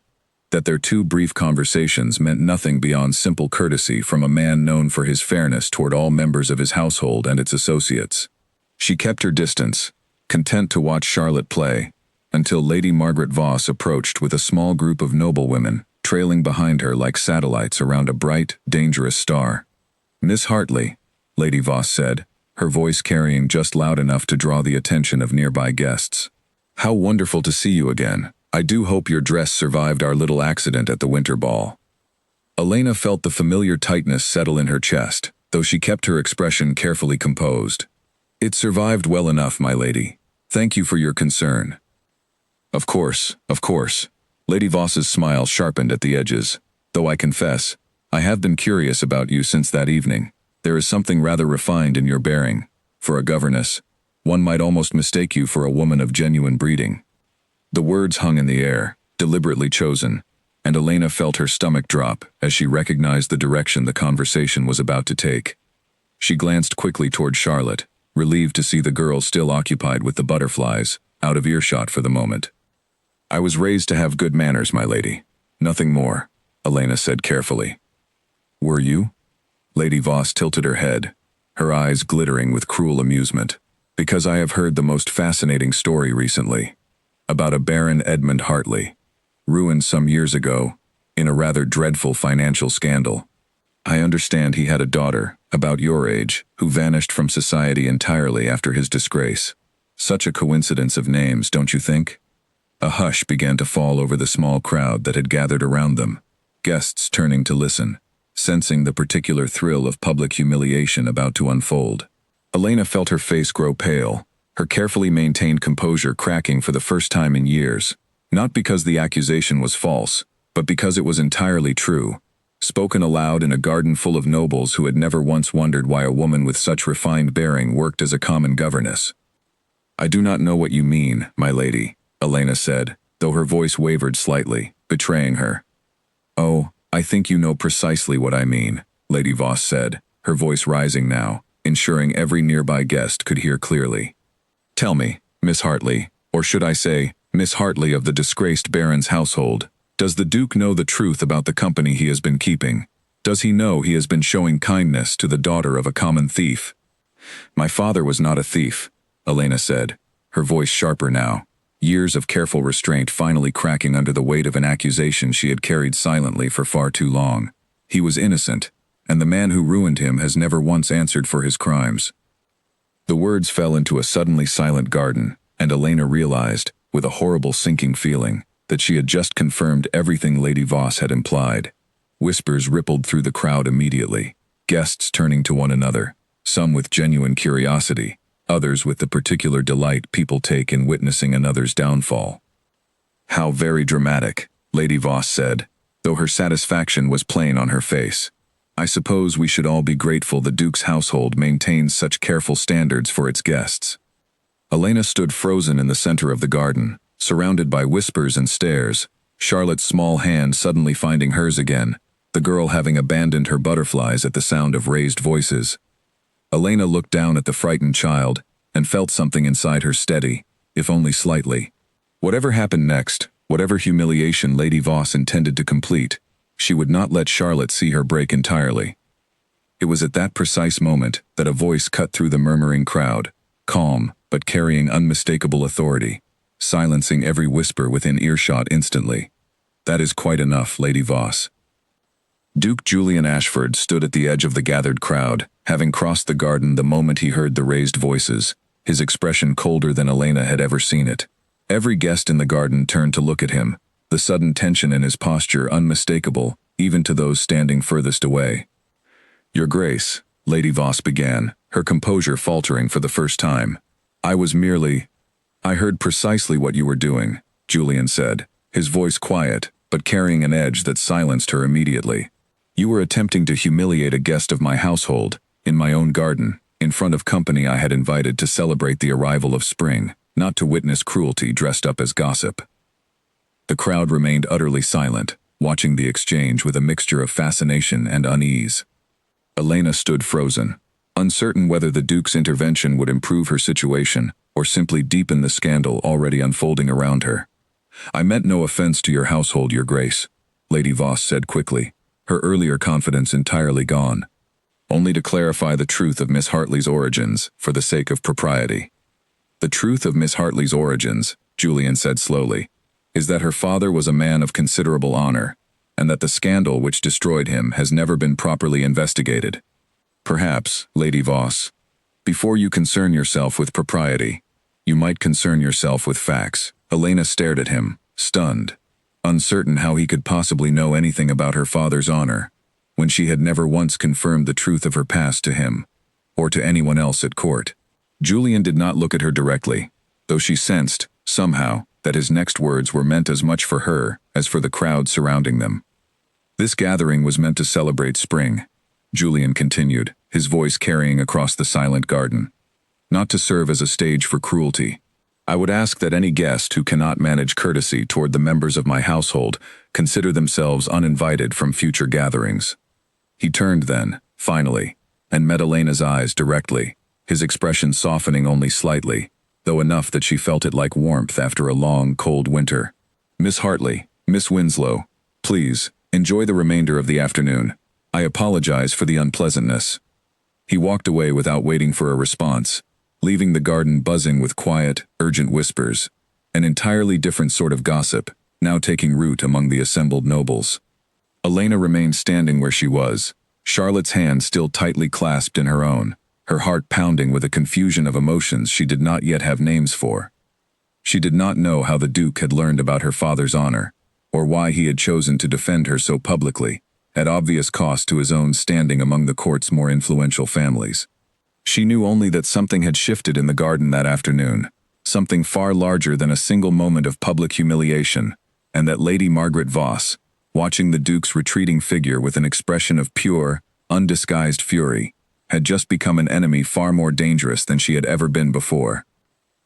that their two brief conversations meant nothing beyond simple courtesy from a man known for his fairness toward all members of his household and its associates. She kept her distance, content to watch Charlotte play, until Lady Margaret Voss approached with a small group of noblewomen, trailing behind her like satellites around a bright, dangerous star. "Miss Hartley," Lady Voss said, her voice carrying just loud enough to draw the attention of nearby guests. "How wonderful to see you again. I do hope your dress survived our little accident at the winter ball." Elena felt the familiar tightness settle in her chest, though she kept her expression carefully composed. "It survived well enough, my lady. Thank you for your concern." Of course. Lady Voss's smile sharpened at the edges. "Though I confess, I have been curious about you since that evening. There is something rather refined in your bearing. For a governess, one might almost mistake you for a woman of genuine breeding." The words hung in the air, deliberately chosen, and Elena felt her stomach drop as she recognized the direction the conversation was about to take. She glanced quickly toward Charlotte, relieved to see the girl still occupied with the butterflies, out of earshot for the moment. "I was raised to have good manners, my lady. Nothing more," Elena said carefully. "Were you?" Lady Voss tilted her head, her eyes glittering with cruel amusement. "Because I have heard the most fascinating story recently. About a Baron Edmund Hartley, ruined some years ago, in a rather dreadful financial scandal. I understand he had a daughter, about your age, who vanished from society entirely after his disgrace. Such a coincidence of names, don't you think?" A hush began to fall over the small crowd that had gathered around them, guests turning to listen, sensing the particular thrill of public humiliation about to unfold. Elena felt her face grow pale, her carefully maintained composure cracking for the first time in years, not because the accusation was false, but because it was entirely true, spoken aloud in a garden full of nobles who had never once wondered why a woman with such refined bearing worked as a common governess. "I do not know what you mean, my lady," Elena said, though her voice wavered slightly, betraying her. "Oh, I think you know precisely what I mean," Lady Voss said, her voice rising now, ensuring every nearby guest could hear clearly. "Tell me, Miss Hartley, or should I say, Miss Hartley of the disgraced Baron's household, does the Duke know the truth about the company he has been keeping? Does he know he has been showing kindness to the daughter of a common thief?" "My father was not a thief," Elena said, her voice sharper now, years of careful restraint finally cracking under the weight of an accusation she had carried silently for far too long. "He was innocent, and the man who ruined him has never once answered for his crimes." The words fell into a suddenly silent garden, and Elena realized, with a horrible sinking feeling, that she had just confirmed everything Lady Voss had implied. Whispers rippled through the crowd immediately, guests turning to one another, some with genuine curiosity, others with the particular delight people take in witnessing another's downfall. "How very dramatic," Lady Voss said, though her satisfaction was plain on her face. "I suppose we should all be grateful the Duke's household maintains such careful standards for its guests." Elena stood frozen in the center of the garden, surrounded by whispers and stares, Charlotte's small hand suddenly finding hers again, the girl having abandoned her butterflies at the sound of raised voices. Elena looked down at the frightened child and felt something inside her steady, if only slightly. Whatever happened next, whatever humiliation Lady Voss intended to complete, she would not let Charlotte see her break entirely. It was at that precise moment that a voice cut through the murmuring crowd, calm but carrying unmistakable authority, silencing every whisper within earshot instantly. "That is quite enough, Lady Voss." Duke Julian Ashford stood at the edge of the gathered crowd, having crossed the garden the moment he heard the raised voices, his expression colder than Elena had ever seen it. Every guest in the garden turned to look at him, the sudden tension in his posture unmistakable, even to those standing furthest away. "Your Grace," Lady Voss began, her composure faltering for the first time. I heard precisely what you were doing," Julian said, his voice quiet, but carrying an edge that silenced her immediately. "You were attempting to humiliate a guest of my household, in my own garden, in front of company I had invited to celebrate the arrival of spring, not to witness cruelty dressed up as gossip." The crowd remained utterly silent, watching the exchange with a mixture of fascination and unease. Elena stood frozen, uncertain whether the Duke's intervention would improve her situation or simply deepen the scandal already unfolding around her. "I meant no offense to your household, Your Grace," Lady Voss said quickly, her earlier confidence entirely gone. "Only to clarify the truth of Miss Hartley's origins, for the sake of propriety." "The truth of Miss Hartley's origins," Julian said slowly, "is that her father was a man of considerable honor, and that the scandal which destroyed him has never been properly investigated. Perhaps, Lady Voss, before you concern yourself with propriety, you might concern yourself with facts." Elena stared at him, stunned, uncertain how he could possibly know anything about her father's honor, when she had never once confirmed the truth of her past to him, or to anyone else at court. Julian did not look at her directly, though she sensed, somehow, that his next words were meant as much for her as for the crowd surrounding them. "This gathering was meant to celebrate spring," Julian continued, his voice carrying across the silent garden, "not to serve as a stage for cruelty. I would ask that any guest who cannot manage courtesy toward the members of my household consider themselves uninvited from future gatherings." He turned then, finally, and met Elena's eyes directly, his expression softening only slightly, though enough that she felt it like warmth after a long, cold winter. "Miss Hartley, Miss Winslow, please, enjoy the remainder of the afternoon. I apologize for the unpleasantness." He walked away without waiting for a response, leaving the garden buzzing with quiet, urgent whispers, an entirely different sort of gossip, now taking root among the assembled nobles. Elena remained standing where she was, Charlotte's hand still tightly clasped in her own, her heart pounding with a confusion of emotions she did not yet have names for. She did not know how the Duke had learned about her father's honor, or why he had chosen to defend her so publicly, at obvious cost to his own standing among the court's more influential families. She knew only that something had shifted in the garden that afternoon, something far larger than a single moment of public humiliation, and that Lady Margaret Voss, watching the Duke's retreating figure with an expression of pure, undisguised fury, had just become an enemy far more dangerous than she had ever been before.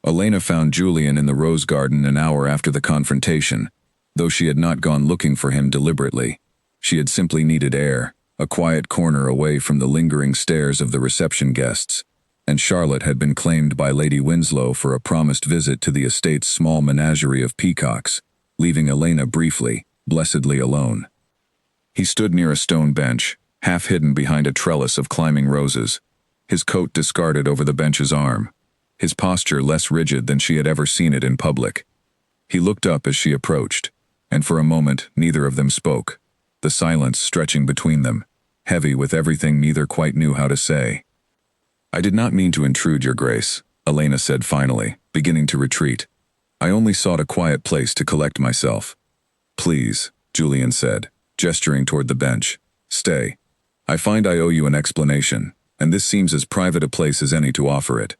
Elena found Julian in the rose garden an hour after the confrontation, though she had not gone looking for him deliberately. She had simply needed air, a quiet corner away from the lingering stares of the reception guests, and Charlotte had been claimed by Lady Winslow for a promised visit to the estate's small menagerie of peacocks, leaving Elena briefly, blessedly alone. He stood near a stone bench, half hidden behind a trellis of climbing roses, his coat discarded over the bench's arm, his posture less rigid than she had ever seen it in public. He looked up as she approached, and for a moment neither of them spoke, the silence stretching between them, heavy with everything neither quite knew how to say. "I did not mean to intrude, Your Grace," Elena said finally, beginning to retreat. "I only sought a quiet place to collect myself." "Please," Julian said, gesturing toward the bench. "Stay. I find I owe you an explanation, and this seems as private a place as any to offer it."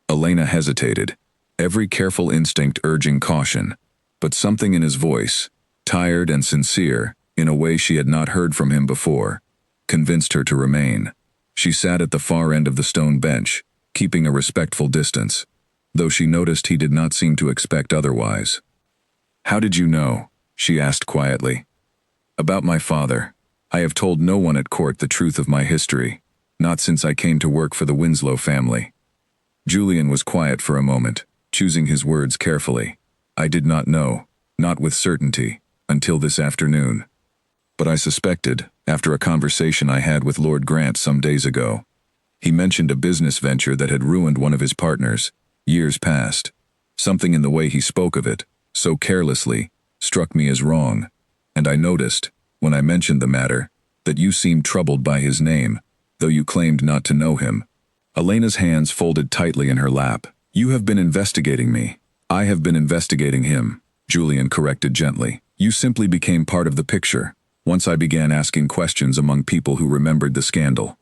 Elena hesitated, every careful instinct urging caution, but something in his voice, tired and sincere, in a way she had not heard from him before, convinced her to remain. She sat at the far end of the stone bench, keeping a respectful distance, though she noticed he did not seem to expect otherwise. "How did you know?" she asked quietly. "About my father. I have told no one at court the truth of my history, not since I came to work for the Winslow family." Julian was quiet for a moment, choosing his words carefully. "I did not know, not with certainty, until this afternoon. But I suspected, after a conversation I had with Lord Grant some days ago. He mentioned a business venture that had ruined one of his partners, years past. Something in the way he spoke of it, so carelessly, struck me as wrong, and I noticed, when I mentioned the matter, that you seemed troubled by his name, though you claimed not to know him." Elena's hands folded tightly in her lap. "You have been investigating me. I have been investigating him," Julian corrected gently. "You simply became part of the picture, once I began asking questions among people who remembered the scandal.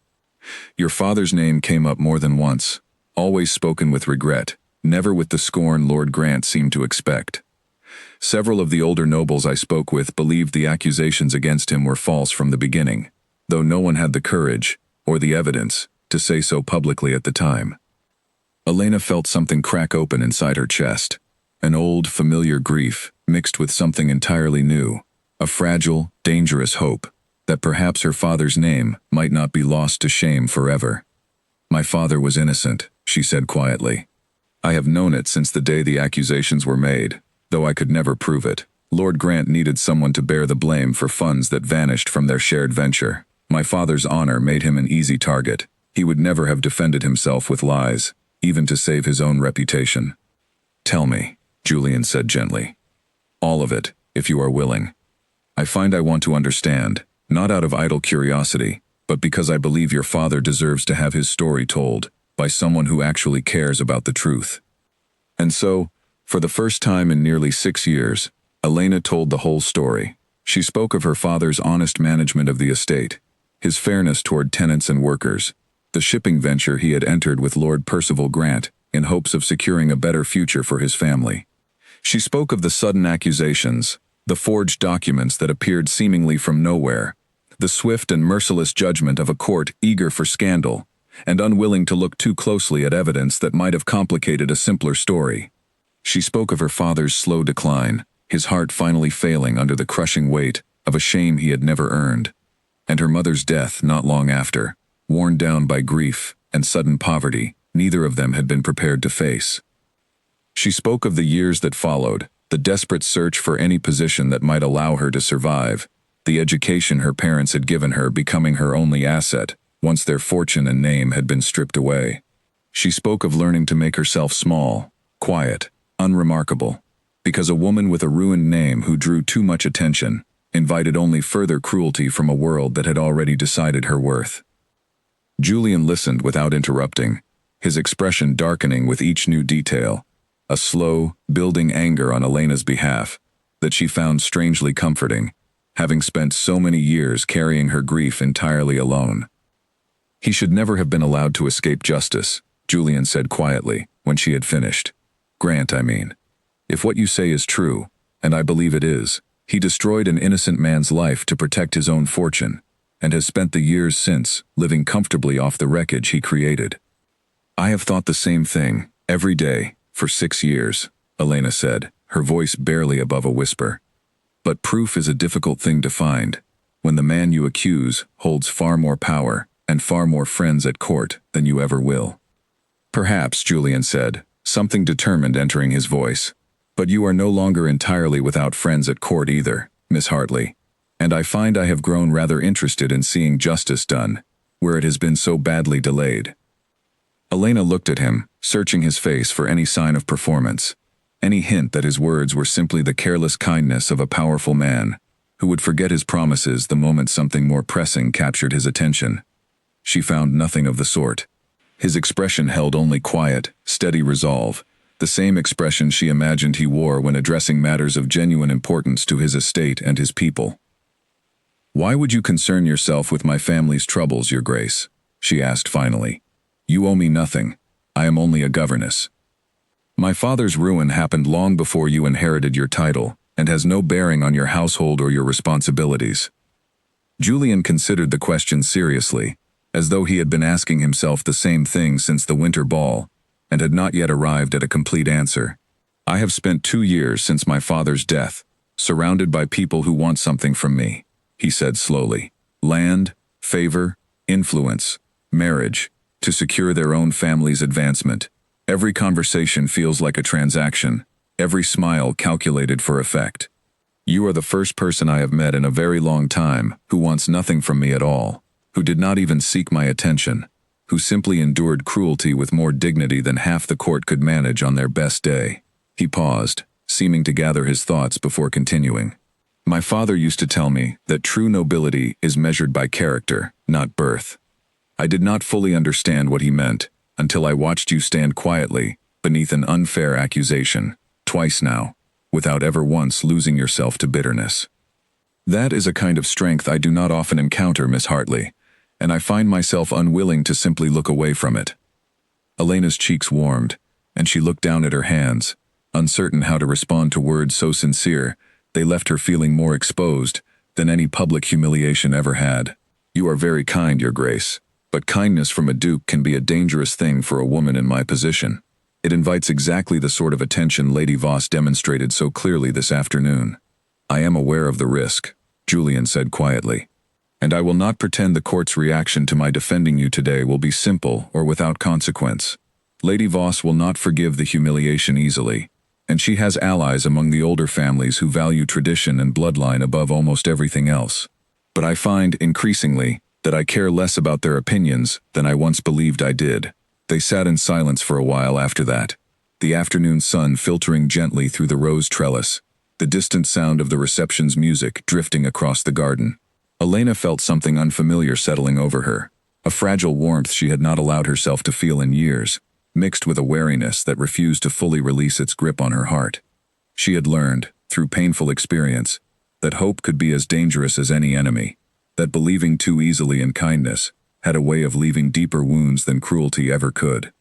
Your father's name came up more than once, always spoken with regret, never with the scorn Lord Grant seemed to expect. Several of the older nobles I spoke with believed the accusations against him were false from the beginning, though no one had the courage, or the evidence, to say so publicly at the time." Elena felt something crack open inside her chest, an old, familiar grief mixed with something entirely new, a fragile, dangerous hope that perhaps her father's name might not be lost to shame forever. "My father was innocent," she said quietly. "I have known it since the day the accusations were made, though I could never prove it. Lord Grant needed someone to bear the blame for funds that vanished from their shared venture. My father's honor made him an easy target. He would never have defended himself with lies, even to save his own reputation." "Tell me," Julian said gently. "All of it, if you are willing. I find I want to understand, not out of idle curiosity, but because I believe your father deserves to have his story told by someone who actually cares about the truth." And so, for the first time in nearly 6 years, Elena told the whole story. She spoke of her father's honest management of the estate, his fairness toward tenants and workers, the shipping venture he had entered with Lord Percival Grant in hopes of securing a better future for his family. She spoke of the sudden accusations, the forged documents that appeared seemingly from nowhere, the swift and merciless judgment of a court eager for scandal and unwilling to look too closely at evidence that might have complicated a simpler story. She spoke of her father's slow decline, his heart finally failing under the crushing weight of a shame he had never earned, and her mother's death not long after, worn down by grief and sudden poverty neither of them had been prepared to face. She spoke of the years that followed, the desperate search for any position that might allow her to survive, the education her parents had given her becoming her only asset, once their fortune and name had been stripped away. She spoke of learning to make herself small, quiet, unremarkable, because a woman with a ruined name who drew too much attention invited only further cruelty from a world that had already decided her worth. Julian listened without interrupting, his expression darkening with each new detail, a slow, building anger on Elena's behalf that she found strangely comforting, having spent so many years carrying her grief entirely alone. "He should never have been allowed to escape justice," Julian said quietly, when she had finished. "Grant, I mean. If what you say is true, and I believe it is, he destroyed an innocent man's life to protect his own fortune, and has spent the years since living comfortably off the wreckage he created." "I have thought the same thing, every day, for 6 years," Elena said, her voice barely above a whisper. "But proof is a difficult thing to find, when the man you accuse holds far more power and far more friends at court than you ever will." "Perhaps," Julian said, something determined entering his voice. "But you are no longer entirely without friends at court either, Miss Hartley, and I find I have grown rather interested in seeing justice done, where it has been so badly delayed." Elena looked at him, searching his face for any sign of performance, any hint that his words were simply the careless kindness of a powerful man, who would forget his promises the moment something more pressing captured his attention. She found nothing of the sort. His expression held only quiet, steady resolve, the same expression she imagined he wore when addressing matters of genuine importance to his estate and his people. "Why would you concern yourself with my family's troubles, Your Grace?" she asked finally. "You owe me nothing. I am only a governess. My father's ruin happened long before you inherited your title, and has no bearing on your household or your responsibilities." Julian considered the question seriously, as though he had been asking himself the same thing since the winter ball, and had not yet arrived at a complete answer. "I have spent 2 years since my father's death, surrounded by people who want something from me," he said slowly. "Land, favor, influence, marriage, to secure their own family's advancement. Every conversation feels like a transaction, every smile calculated for effect. You are the first person I have met in a very long time who wants nothing from me at all, who did not even seek my attention, who simply endured cruelty with more dignity than half the court could manage on their best day." He paused, seeming to gather his thoughts before continuing. "My father used to tell me that true nobility is measured by character, not birth. I did not fully understand what he meant until I watched you stand quietly beneath an unfair accusation, twice now, without ever once losing yourself to bitterness. That is a kind of strength I do not often encounter, Miss Hartley, and I find myself unwilling to simply look away from it." Elena's cheeks warmed, and she looked down at her hands, uncertain how to respond to words so sincere. They left her feeling more exposed than any public humiliation ever had. "You are very kind, Your Grace, but kindness from a duke can be a dangerous thing for a woman in my position. It invites exactly the sort of attention Lady Voss demonstrated so clearly this afternoon." "I am aware of the risk," Julian said quietly, "and I will not pretend the court's reaction to my defending you today will be simple or without consequence. Lady Voss will not forgive the humiliation easily, and she has allies among the older families who value tradition and bloodline above almost everything else. But I find, increasingly, that I care less about their opinions than I once believed I did." They sat in silence for a while after that, the afternoon sun filtering gently through the rose trellis, the distant sound of the reception's music drifting across the garden. Elena felt something unfamiliar settling over her, a fragile warmth she had not allowed herself to feel in years, mixed with a wariness that refused to fully release its grip on her heart. She had learned, through painful experience, that hope could be as dangerous as any enemy, that believing too easily in kindness had a way of leaving deeper wounds than cruelty ever could.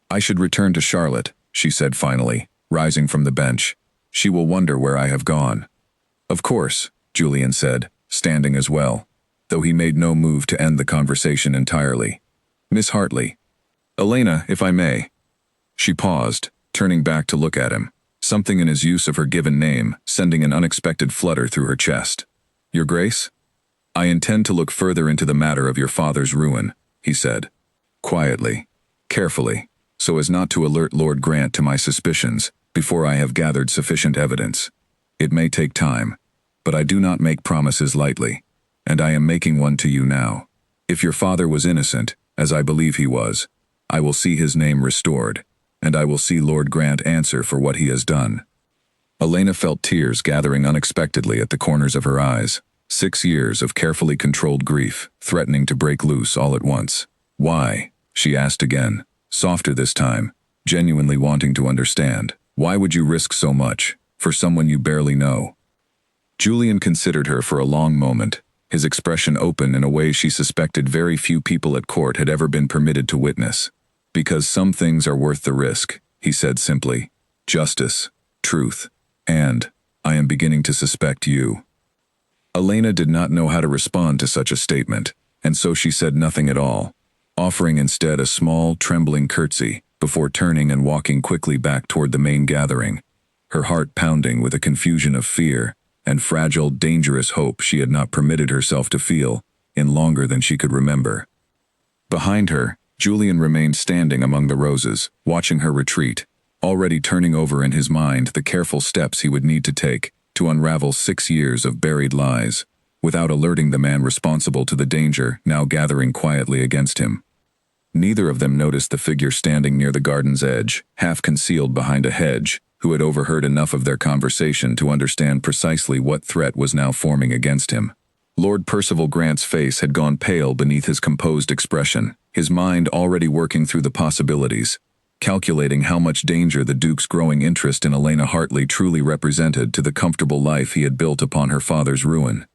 "I should return to Charlotte," she said finally, rising from the bench. "She will wonder where I have gone." "Of course," Julian said, standing as well, though he made no move to end the conversation entirely. "Miss Hartley." "Elena, if I may." She paused, turning back to look at him, something in his use of her given name sending an unexpected flutter through her chest. "Your Grace?" "I intend to look further into the matter of your father's ruin," he said, quietly, carefully, so as not to alert Lord Grant to my suspicions before I have gathered sufficient evidence. It may take time, but I do not make promises lightly, and I am making one to you now. If your father was innocent, as I believe he was, I will see his name restored, and I will see Lord Grant answer for what he has done." Elena felt tears gathering unexpectedly at the corners of her eyes. 6 years of carefully controlled grief, threatening to break loose all at once. "Why?" she asked again, softer this time, genuinely wanting to understand. "Why would you risk so much, for someone you barely know?" Julian considered her for a long moment, his expression open in a way she suspected very few people at court had ever been permitted to witness. "Because some things are worth the risk," he said simply. "Justice, truth, and, I am beginning to suspect you." Elena did not know how to respond to such a statement, and so she said nothing at all, offering instead a small, trembling curtsy before turning and walking quickly back toward the main gathering, her heart pounding with a confusion of fear and fragile, dangerous hope she had not permitted herself to feel in longer than she could remember. Behind her, Julian remained standing among the roses, watching her retreat, already turning over in his mind the careful steps he would need to take to unravel 6 years of buried lies, without alerting the man responsible to the danger now gathering quietly against him. Neither of them noticed the figure standing near the garden's edge, half concealed behind a hedge, who had overheard enough of their conversation to understand precisely what threat was now forming against him. Lord Percival Grant's face had gone pale beneath his composed expression, his mind already working through the possibilities, calculating how much danger the Duke's growing interest in Elena Hartley truly represented to the comfortable life he had built upon her father's ruin.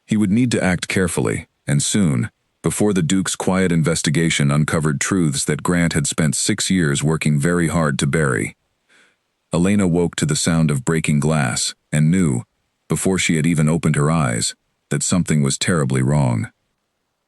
He would need to act carefully, and soon, before the Duke's quiet investigation uncovered truths that Grant had spent 6 years working very hard to bury. Elena woke to the sound of breaking glass, and knew, before she had even opened her eyes, that something was terribly wrong.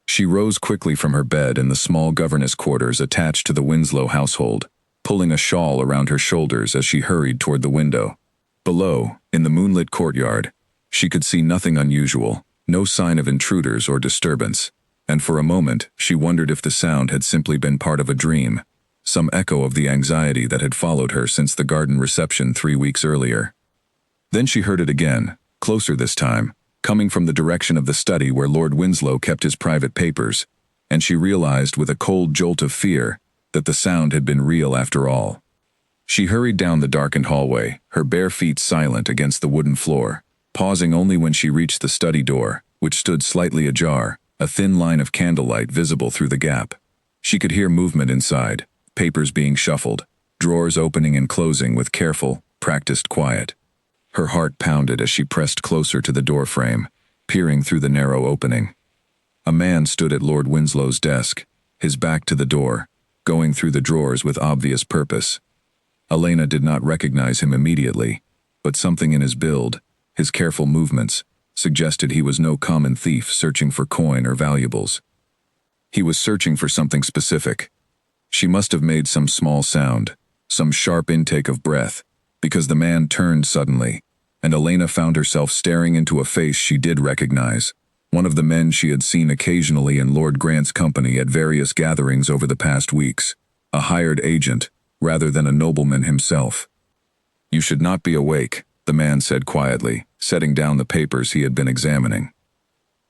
She rose quickly from her bed in the small governess quarters attached to the Winslow household, pulling a shawl around her shoulders as she hurried toward the window. Below, in the moonlit courtyard, she could see nothing unusual, no sign of intruders or disturbance, and for a moment she wondered if the sound had simply been part of a dream, some echo of the anxiety that had followed her since the garden reception 3 weeks earlier. Then she heard it again, closer this time, coming from the direction of the study where Lord Winslow kept his private papers, and she realized with a cold jolt of fear that the sound had been real after all. She hurried down the darkened hallway, her bare feet silent against the wooden floor, pausing only when she reached the study door, which stood slightly ajar, a thin line of candlelight visible through the gap. She could hear movement inside, papers being shuffled, drawers opening and closing with careful, practiced quiet. Her heart pounded as she pressed closer to the door frame, peering through the narrow opening. A man stood at Lord Winslow's desk, his back to the door, going through the drawers with obvious purpose. Elena did not recognize him immediately, but something in his build, his careful movements, suggested he was no common thief searching for coin or valuables. He was searching for something specific. She must have made some small sound, some sharp intake of breath, because the man turned suddenly, and Elena found herself staring into a face she did recognize, one of the men she had seen occasionally in Lord Grant's company at various gatherings over the past weeks, a hired agent, rather than a nobleman himself. "You should not be awake," the man said quietly, setting down the papers he had been examining.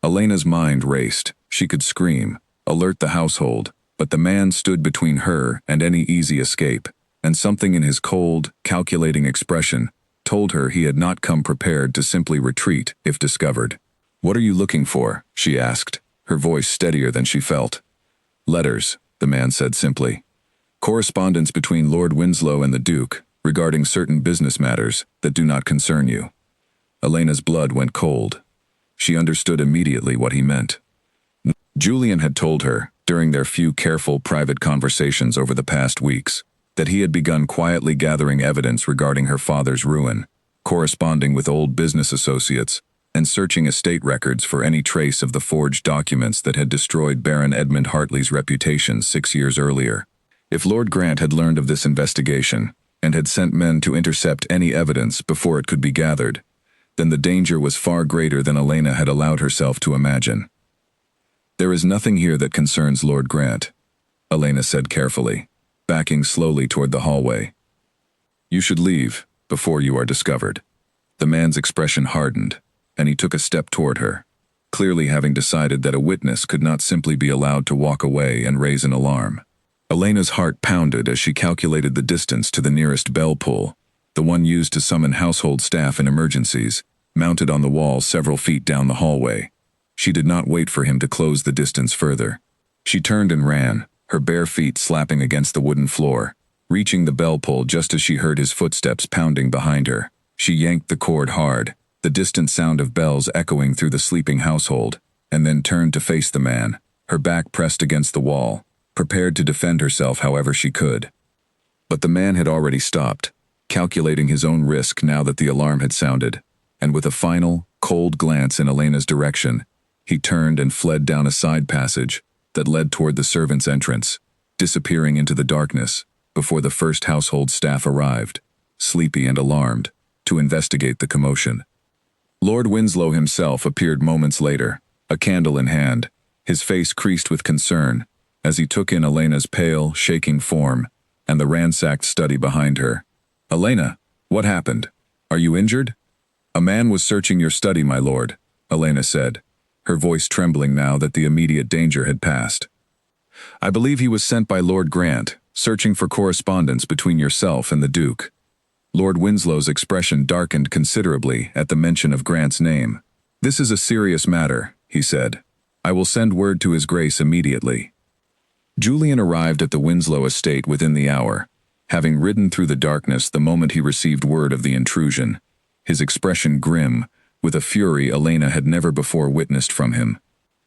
Elena's mind raced. She could scream, alert the household, but the man stood between her and any easy escape, and something in his cold, calculating expression told her he had not come prepared to simply retreat if discovered. "What are you looking for?" she asked, her voice steadier than she felt. "Letters," the man said simply. "Correspondence between Lord Winslow and the Duke, regarding certain business matters that do not concern you." Elena's blood went cold. She understood immediately what he meant. Julian had told her, during their few careful private conversations over the past weeks, that he had begun quietly gathering evidence regarding her father's ruin, corresponding with old business associates, and searching estate records for any trace of the forged documents that had destroyed Baron Edmund Hartley's reputation 6 years earlier. If Lord Grant had learned of this investigation, and had sent men to intercept any evidence before it could be gathered, then the danger was far greater than Elena had allowed herself to imagine. "There is nothing here that concerns Lord Grant," Elena said carefully, backing slowly toward the hallway. "You should leave, before you are discovered." The man's expression hardened, and he took a step toward her, clearly having decided that a witness could not simply be allowed to walk away and raise an alarm. Elena's heart pounded as she calculated the distance to the nearest bell pull, the one used to summon household staff in emergencies, mounted on the wall several feet down the hallway. She did not wait for him to close the distance further. She turned and ran, her bare feet slapping against the wooden floor, reaching the bell pull just as she heard his footsteps pounding behind her. She yanked the cord hard, the distant sound of bells echoing through the sleeping household, and then turned to face the man, her back pressed against the wall, prepared to defend herself however she could. But the man had already stopped, calculating his own risk now that the alarm had sounded, and with a final, cold glance in Elena's direction, he turned and fled down a side passage that led toward the servants' entrance, disappearing into the darkness before the first household staff arrived, sleepy and alarmed, to investigate the commotion. Lord Winslow himself appeared moments later, a candle in hand, his face creased with concern, as he took in Elena's pale, shaking form and the ransacked study behind her. "Elena, what happened? Are you injured?" "A man was searching your study, my lord," Elena said, her voice trembling now that the immediate danger had passed. "I believe he was sent by Lord Grant, searching for correspondence between yourself and the Duke." Lord Winslow's expression darkened considerably at the mention of Grant's name. "This is a serious matter," he said. "I will send word to His Grace immediately." Julian arrived at the Winslow estate within the hour, having ridden through the darkness the moment he received word of the intrusion, his expression grim, with a fury Elena had never before witnessed from him.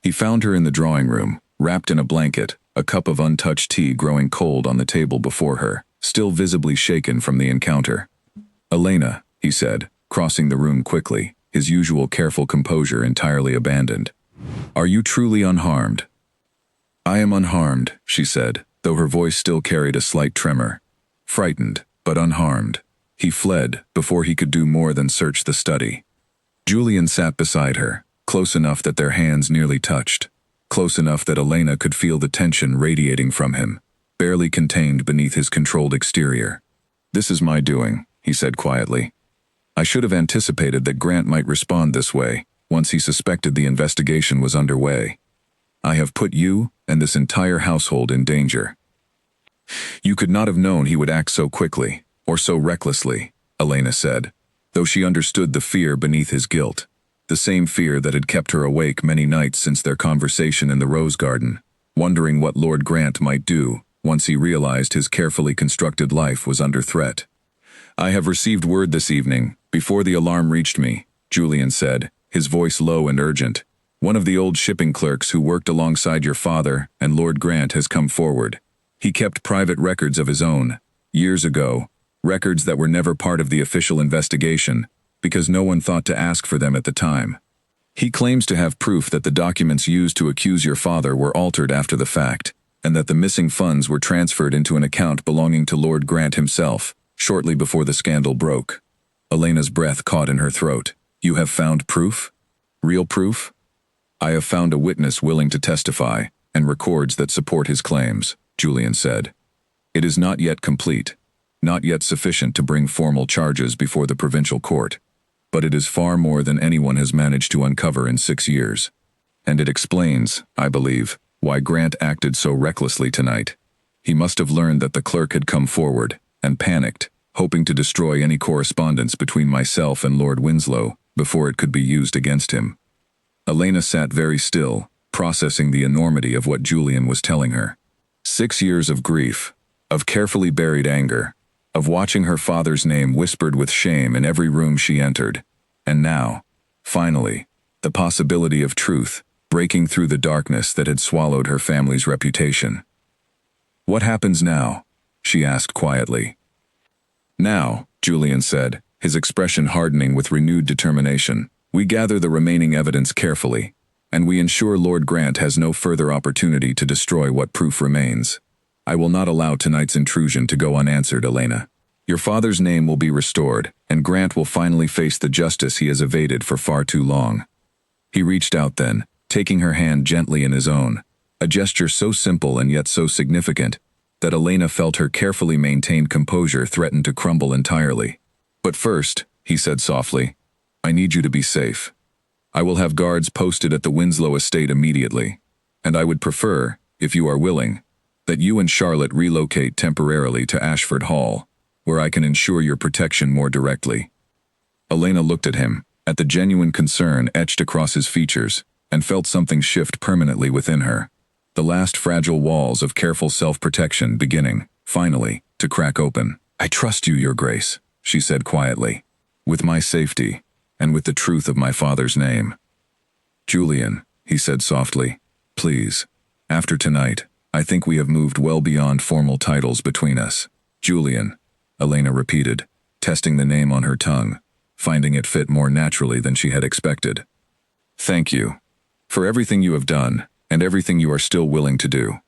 He found her in the drawing room, wrapped in a blanket, a cup of untouched tea growing cold on the table before her, still visibly shaken from the encounter. "Elena," he said, crossing the room quickly, his usual careful composure entirely abandoned. "Are you truly unharmed?" "I am unharmed," she said, though her voice still carried a slight tremor. "Frightened, but unharmed." He fled before he could do more than search the study. Julian sat beside her, close enough that their hands nearly touched, close enough that Elena could feel the tension radiating from him, barely contained beneath his controlled exterior. "This is my doing," he said quietly. "I should have anticipated that Grant might respond this way, once he suspected the investigation was underway. I have put you and this entire household in danger." "You could not have known he would act so quickly, or so recklessly," Elena said, though she understood the fear beneath his guilt, the same fear that had kept her awake many nights since their conversation in the rose garden, wondering what Lord Grant might do once he realized his carefully constructed life was under threat. "I have received word this evening, before the alarm reached me," Julian said, his voice low and urgent. "One of the old shipping clerks who worked alongside your father and Lord Grant has come forward. He kept private records of his own, years ago, records that were never part of the official investigation, because no one thought to ask for them at the time. He claims to have proof that the documents used to accuse your father were altered after the fact, and that the missing funds were transferred into an account belonging to Lord Grant himself, shortly before the scandal broke." Elena's breath caught in her throat. "You have found proof? Real proof?" "I have found a witness willing to testify, and records that support his claims," Julian said. "It is not yet complete, not yet sufficient to bring formal charges before the provincial court, but it is far more than anyone has managed to uncover in 6 years. And it explains, I believe, why Grant acted so recklessly tonight. He must have learned that the clerk had come forward, and panicked, hoping to destroy any correspondence between myself and Lord Winslow before it could be used against him." Elena sat very still, processing the enormity of what Julian was telling her. 6 years of grief, of carefully buried anger, of watching her father's name whispered with shame in every room she entered, and now, finally, the possibility of truth breaking through the darkness that had swallowed her family's reputation. "What happens now?" she asked quietly. "Now," Julian said, his expression hardening with renewed determination, "we gather the remaining evidence carefully, and we ensure Lord Grant has no further opportunity to destroy what proof remains. I will not allow tonight's intrusion to go unanswered, Elena. Your father's name will be restored, and Grant will finally face the justice he has evaded for far too long." He reached out then, taking her hand gently in his own, a gesture so simple and yet so significant that Elena felt her carefully maintained composure threaten to crumble entirely. "But first," he said softly, "I need you to be safe. I will have guards posted at the Winslow estate immediately, and I would prefer, if you are willing, that you and Charlotte relocate temporarily to Ashford Hall, where I can ensure your protection more directly." Elena looked at him, at the genuine concern etched across his features, and felt something shift permanently within her. The last fragile walls of careful self-protection beginning, finally, to crack open. "I trust you, Your Grace," she said quietly, "with my safety, and with the truth of my father's name." "Julian," he said softly, "please, after tonight, I think we have moved well beyond formal titles between us." "Julian," Elena repeated, testing the name on her tongue, finding it fit more naturally than she had expected. "Thank you for everything you have done, and everything you are still willing to do."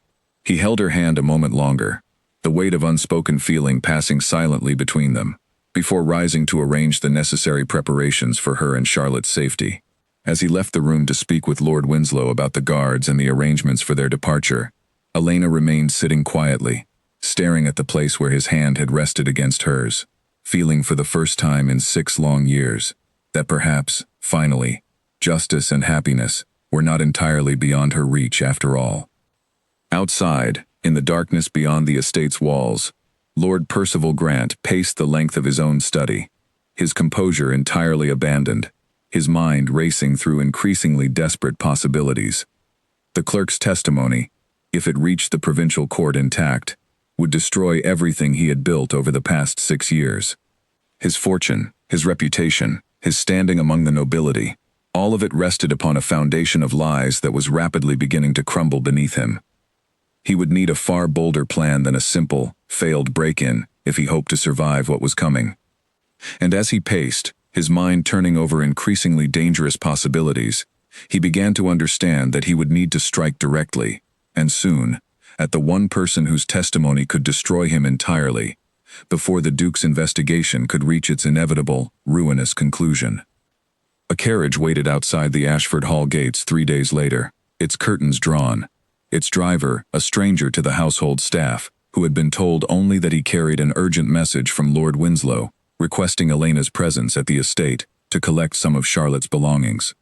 He held her hand a moment longer, the weight of unspoken feeling passing silently between them, before rising to arrange the necessary preparations for her and Charlotte's safety. As he left the room to speak with Lord Winslow about the guards and the arrangements for their departure, Elena remained sitting quietly, staring at the place where his hand had rested against hers, feeling for the first time in 6 long years that perhaps, finally, justice and happiness were not entirely beyond her reach after all. Outside, in the darkness beyond the estate's walls, Lord Percival Grant paced the length of his own study, his composure entirely abandoned, his mind racing through increasingly desperate possibilities. The clerk's testimony, if it reached the provincial court intact, would destroy everything he had built over the past 6 years. His fortune, his reputation, his standing among the nobility, all of it rested upon a foundation of lies that was rapidly beginning to crumble beneath him. He would need a far bolder plan than a simple, failed break-in if he hoped to survive what was coming. And as he paced, his mind turning over increasingly dangerous possibilities, he began to understand that he would need to strike directly, and soon, at the one person whose testimony could destroy him entirely, before the Duke's investigation could reach its inevitable, ruinous conclusion. A carriage waited outside the Ashford Hall gates 3 days later, its curtains drawn, its driver a stranger to the household staff, who had been told only that he carried an urgent message from Lord Winslow, requesting Elena's presence at the estate to collect some of Charlotte's belongings.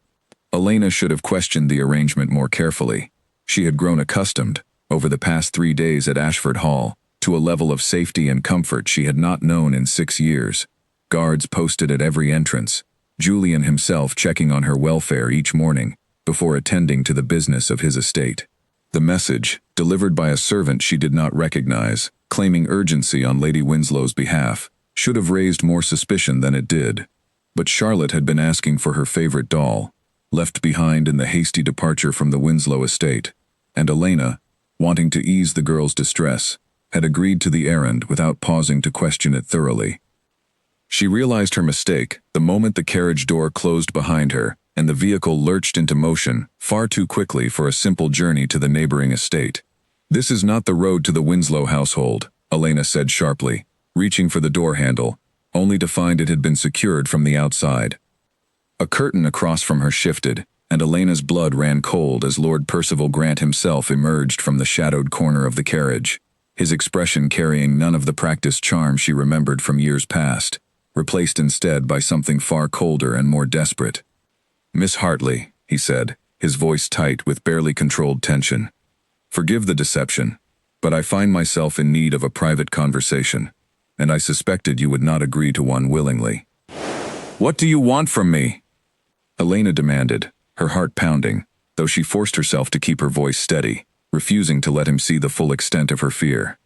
Elena should have questioned the arrangement more carefully. She had grown accustomed, over the past 3 days at Ashford Hall, to a level of safety and comfort she had not known in 6 years. Guards posted at every entrance, Julian himself checking on her welfare each morning, before attending to the business of his estate. The message, delivered by a servant she did not recognize, claiming urgency on Lady Winslow's behalf, should have raised more suspicion than it did. But Charlotte had been asking for her favorite doll, left behind in the hasty departure from the Winslow estate, and Elena, wanting to ease the girl's distress, had agreed to the errand without pausing to question it thoroughly. She realized her mistake the moment the carriage door closed behind her and the vehicle lurched into motion far too quickly for a simple journey to the neighboring estate. "This is not the road to the Winslow household," Elena said sharply, reaching for the door handle, only to find it had been secured from the outside. A curtain across from her shifted, and Elena's blood ran cold as Lord Percival Grant himself emerged from the shadowed corner of the carriage, his expression carrying none of the practiced charm she remembered from years past, replaced instead by something far colder and more desperate. "Miss Hartley," he said, his voice tight with barely controlled tension. "Forgive the deception, but I find myself in need of a private conversation, and I suspected you would not agree to one willingly." "What do you want from me?" Elena demanded, her heart pounding, though she forced herself to keep her voice steady, refusing to let him see the full extent of her fear.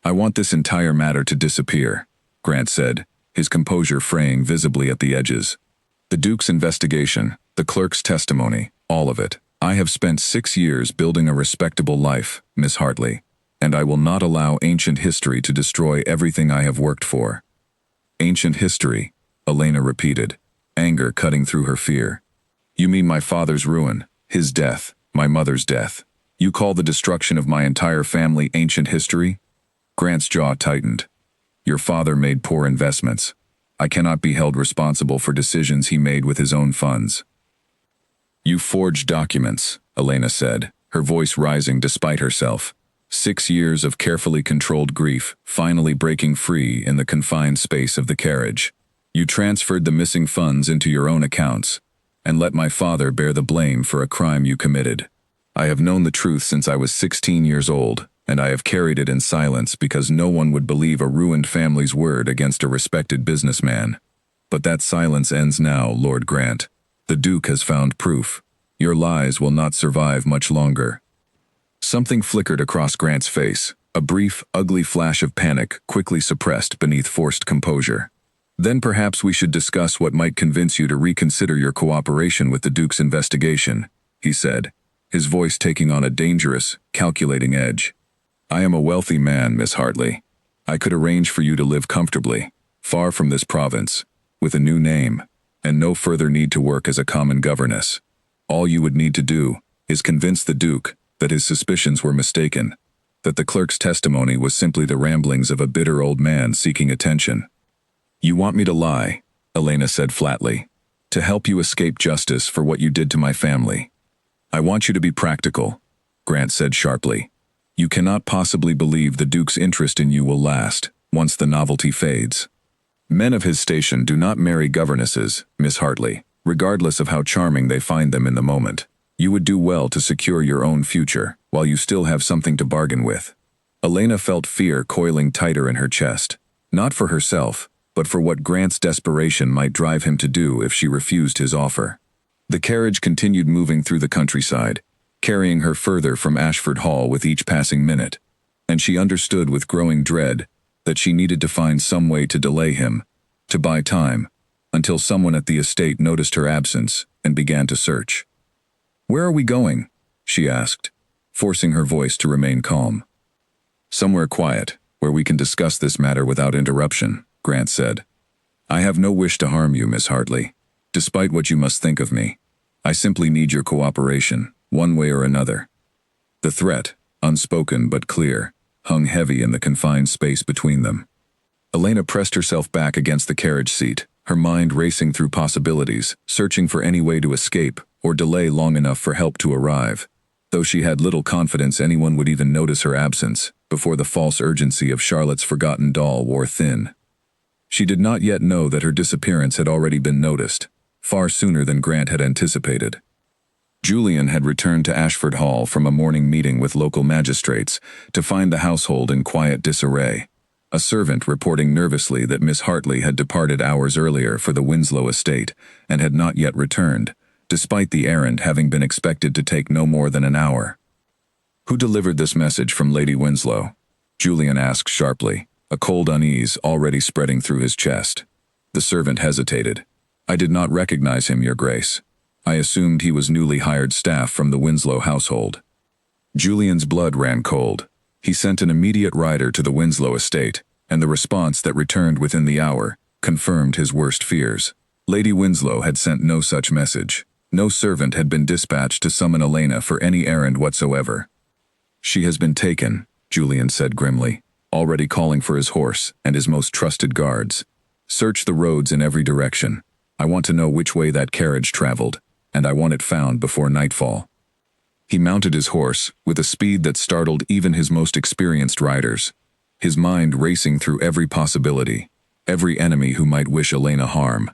"I want this entire matter to disappear," Grant said, his composure fraying visibly at the edges. "The Duke's investigation, the clerk's testimony, all of it. I have spent 6 years building a respectable life, Miss Hartley, and I will not allow ancient history to destroy everything I have worked for." "Ancient history," Elena repeated, anger cutting through her fear. "You mean my father's ruin, his death, my mother's death. You call the destruction of my entire family ancient history?" Grant's jaw tightened. "Your father made poor investments. I cannot be held responsible for decisions he made with his own funds." "You forged documents," Elena said, her voice rising despite herself. 6 years of carefully controlled grief finally breaking free in the confined space of the carriage. "You transferred the missing funds into your own accounts, and let my father bear the blame for a crime you committed. I have known the truth since I was 16 years old, and I have carried it in silence because no one would believe a ruined family's word against a respected businessman. But that silence ends now, Lord Grant. The Duke has found proof. Your lies will not survive much longer." Something flickered across Grant's face, a brief, ugly flash of panic quickly suppressed beneath forced composure. "Then perhaps we should discuss what might convince you to reconsider your cooperation with the Duke's investigation," he said, his voice taking on a dangerous, calculating edge. "I am a wealthy man, Miss Hartley. I could arrange for you to live comfortably, far from this province, with a new name, and no further need to work as a common governess. All you would need to do is convince the Duke that his suspicions were mistaken, that the clerk's testimony was simply the ramblings of a bitter old man seeking attention." "You want me to lie," Elena said flatly, "to help you escape justice for what you did to my family." "I want you to be practical," Grant said sharply. "You cannot possibly believe the Duke's interest in you will last, once the novelty fades. Men of his station do not marry governesses, Miss Hartley, regardless of how charming they find them in the moment. You would do well to secure your own future, while you still have something to bargain with." Elena felt fear coiling tighter in her chest, not for herself, but for what Grant's desperation might drive him to do if she refused his offer. The carriage continued moving through the countryside, carrying her further from Ashford Hall with each passing minute, and she understood with growing dread that she needed to find some way to delay him, to buy time, until someone at the estate noticed her absence and began to search. "Where are we going?" she asked, forcing her voice to remain calm. "Somewhere quiet, where we can discuss this matter without interruption," Grant said. "I have no wish to harm you, Miss Hartley. Despite what you must think of me, I simply need your cooperation, one way or another." The threat, unspoken but clear, hung heavy in the confined space between them. Elena pressed herself back against the carriage seat, her mind racing through possibilities, searching for any way to escape or delay long enough for help to arrive, though she had little confidence anyone would even notice her absence before the false urgency of Charlotte's forgotten doll wore thin. She did not yet know that her disappearance had already been noticed, far sooner than Grant had anticipated. Julian had returned to Ashford Hall from a morning meeting with local magistrates to find the household in quiet disarray, a servant reporting nervously that Miss Hartley had departed hours earlier for the Winslow estate and had not yet returned, despite the errand having been expected to take no more than an hour. "Who delivered this message from Lady Winslow?" Julian asked sharply, a cold unease already spreading through his chest. The servant hesitated. "I did not recognize him, Your Grace. I assumed he was newly hired staff from the Winslow household." Julian's blood ran cold. He sent an immediate rider to the Winslow estate, and the response that returned within the hour confirmed his worst fears. Lady Winslow had sent no such message. No servant had been dispatched to summon Elena for any errand whatsoever. "She has been taken," Julian said grimly, already calling for his horse and his most trusted guards. "Search the roads in every direction. I want to know which way that carriage traveled, and I want it found before nightfall." He mounted his horse with a speed that startled even his most experienced riders, his mind racing through every possibility, every enemy who might wish Elena harm.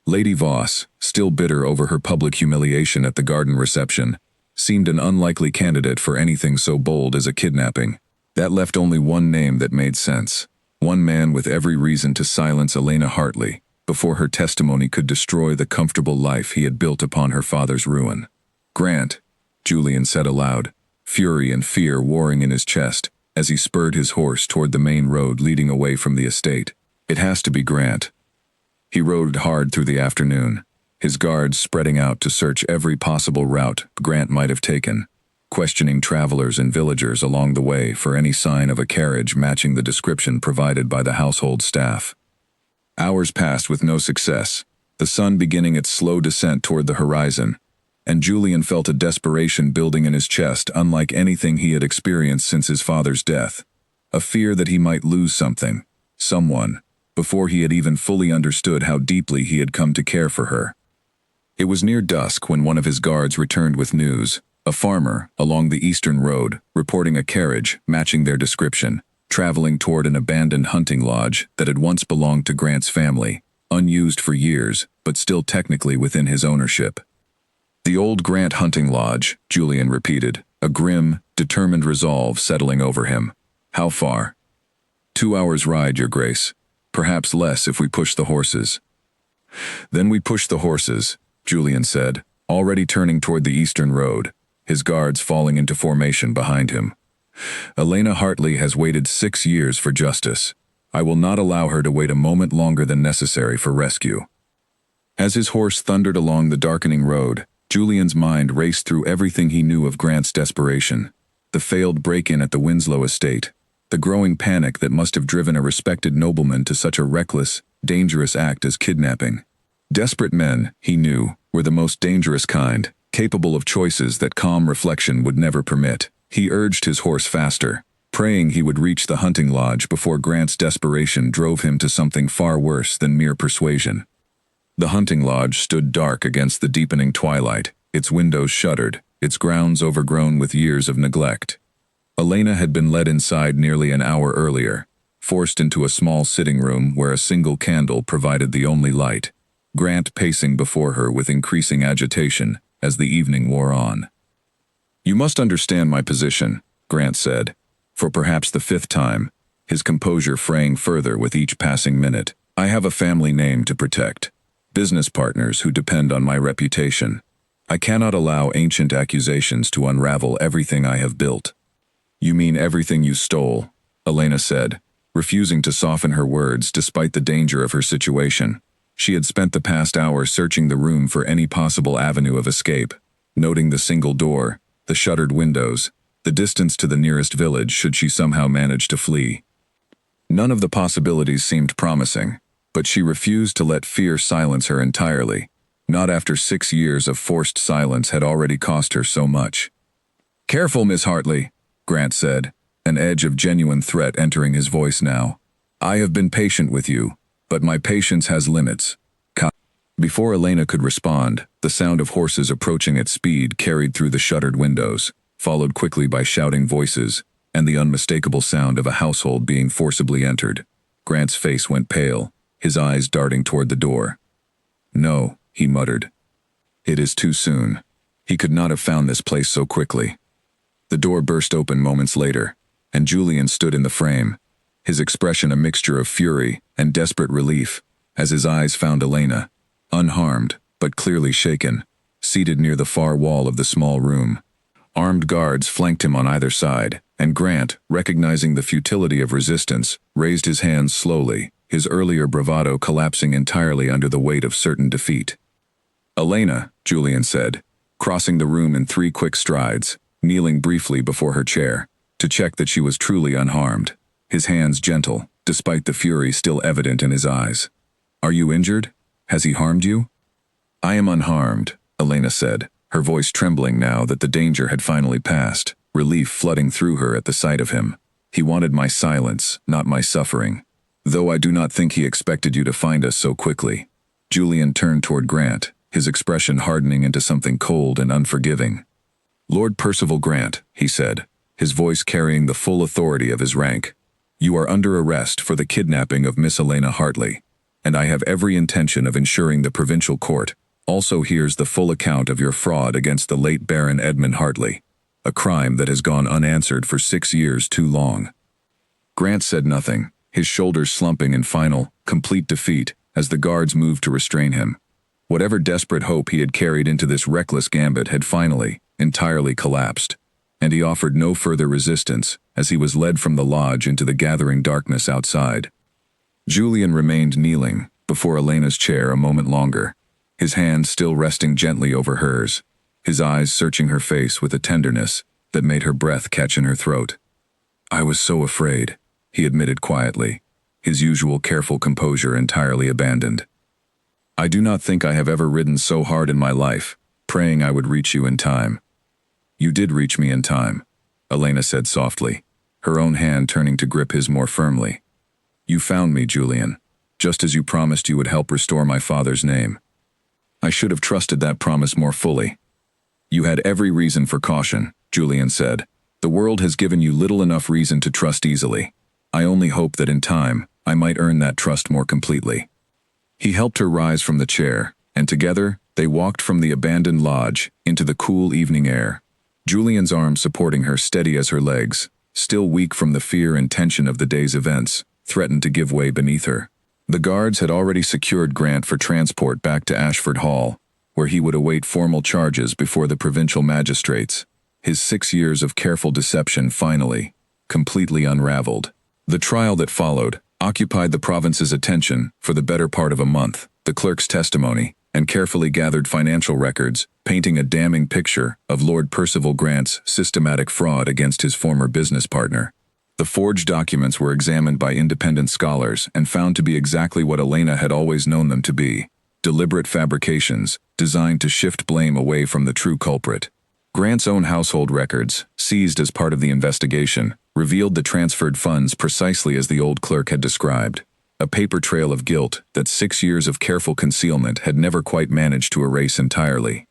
Lady Voss, still bitter over her public humiliation at the garden reception, seemed an unlikely candidate for anything so bold as a kidnapping. That left only one name that made sense, one man with every reason to silence Elena Hartley before her testimony could destroy the comfortable life he had built upon her father's ruin. "Grant," Julian said aloud, fury and fear warring in his chest as he spurred his horse toward the main road leading away from the estate. "It has to be Grant." He rode hard through the afternoon, his guards spreading out to search every possible route Grant might have taken, questioning travelers and villagers along the way for any sign of a carriage matching the description provided by the household staff. Hours passed with no success, the sun beginning its slow descent toward the horizon, and Julian felt a desperation building in his chest unlike anything he had experienced since his father's death, a fear that he might lose something, someone, before he had even fully understood how deeply he had come to care for her. It was near dusk when one of his guards returned with news, a farmer along the eastern road reporting a carriage matching their description, traveling toward an abandoned hunting lodge that had once belonged to Grant's family, unused for years, but still technically within his ownership. "The old Grant hunting lodge," Julian repeated, a grim, determined resolve settling over him. "How far?" 2 hours' ride, Your Grace. Perhaps less if we push the horses." "Then we push the horses," Julian said, already turning toward the eastern road, his guards falling into formation behind him. "Elena Hartley has waited 6 years for justice. I will not allow her to wait a moment longer than necessary for rescue." As his horse thundered along the darkening road, Julian's mind raced through everything he knew of Grant's desperation, the failed break-in at the Winslow estate, the growing panic that must have driven a respected nobleman to such a reckless, dangerous act as kidnapping. Desperate men, he knew, were the most dangerous kind, capable of choices that calm reflection would never permit. He urged his horse faster, praying he would reach the hunting lodge before Grant's desperation drove him to something far worse than mere persuasion. The hunting lodge stood dark against the deepening twilight, its windows shuttered, its grounds overgrown with years of neglect. Elena had been led inside nearly an hour earlier, forced into a small sitting room where a single candle provided the only light, Grant pacing before her with increasing agitation as the evening wore on. "You must understand my position," Grant said, for perhaps the 5th time, his composure fraying further with each passing minute. I have a family name to protect, business partners who depend on my reputation. I cannot allow ancient accusations to unravel everything I have built. You mean everything you stole, Elena said, refusing to soften her words despite the danger of her situation. She had spent the past hour searching the room for any possible avenue of escape, noting the single door, the shuttered windows, the distance to the nearest village should she somehow manage to flee. None of the possibilities seemed promising, but she refused to let fear silence her entirely, not after 6 years of forced silence had already cost her so much. "Careful, Miss Hartley," Grant said, an edge of genuine threat entering his voice now. "I have been patient with you, but my patience has limits." Before Elena could respond, the sound of horses approaching at speed carried through the shuttered windows, followed quickly by shouting voices, and the unmistakable sound of a household being forcibly entered. Grant's face went pale, his eyes darting toward the door. "No," he muttered. "It is too soon. He could not have found this place so quickly." The door burst open moments later, and Julian stood in the frame, his expression a mixture of fury and desperate relief, as his eyes found Elena, unharmed but clearly shaken, seated near the far wall of the small room. Armed guards flanked him on either side, and Grant, recognizing the futility of resistance, raised his hands slowly, his earlier bravado collapsing entirely under the weight of certain defeat. "Elena," Julian said, crossing the room in 3 quick strides, kneeling briefly before her chair, to check that she was truly unharmed, his hands gentle, despite the fury still evident in his eyes. "Are you injured? Has he harmed you?" "I am unharmed," Elena said, her voice trembling now that the danger had finally passed, relief flooding through her at the sight of him. "He wanted my silence, not my suffering. Though I do not think he expected you to find us so quickly." Julian turned toward Grant, his expression hardening into something cold and unforgiving. "Lord Percival Grant," he said, his voice carrying the full authority of his rank, "you are under arrest for the kidnapping of Miss Elena Hartley, and I have every intention of ensuring the provincial court also hears the full account of your fraud against the late Baron Edmund Hartley, a crime that has gone unanswered for 6 years too long." Grant said nothing, his shoulders slumping in final, complete defeat as the guards moved to restrain him. Whatever desperate hope he had carried into this reckless gambit had finally, entirely collapsed, and he offered no further resistance as he was led from the lodge into the gathering darkness outside. Julian remained kneeling before Elena's chair a moment longer, his hand still resting gently over hers, his eyes searching her face with a tenderness that made her breath catch in her throat. "I was so afraid," he admitted quietly, his usual careful composure entirely abandoned. "I do not think I have ever ridden so hard in my life, praying I would reach you in time." "You did reach me in time," Elena said softly, her own hand turning to grip his more firmly. "You found me, Julian, just as you promised you would help restore my father's name. I should have trusted that promise more fully." "You had every reason for caution," Julian said. "The world has given you little enough reason to trust easily. I only hope that in time, I might earn that trust more completely." He helped her rise from the chair, and together, they walked from the abandoned lodge into the cool evening air, Julian's arm supporting her steady as her legs, still weak from the fear and tension of the day's events, threatened to give way beneath her. The guards had already secured Grant for transport back to Ashford Hall, where he would await formal charges before the provincial magistrates, his 6 years of careful deception finally, completely unraveled. The trial that followed occupied the province's attention for the better part of a month, the clerk's testimony, and carefully gathered financial records, painting a damning picture of Lord Percival Grant's systematic fraud against his former business partner. The forged documents were examined by independent scholars and found to be exactly what Elena had always known them to be: deliberate fabrications designed to shift blame away from the true culprit. Grant's own household records, seized as part of the investigation, revealed the transferred funds precisely as the old clerk had described, a paper trail of guilt that 6 years of careful concealment had never quite managed to erase entirely.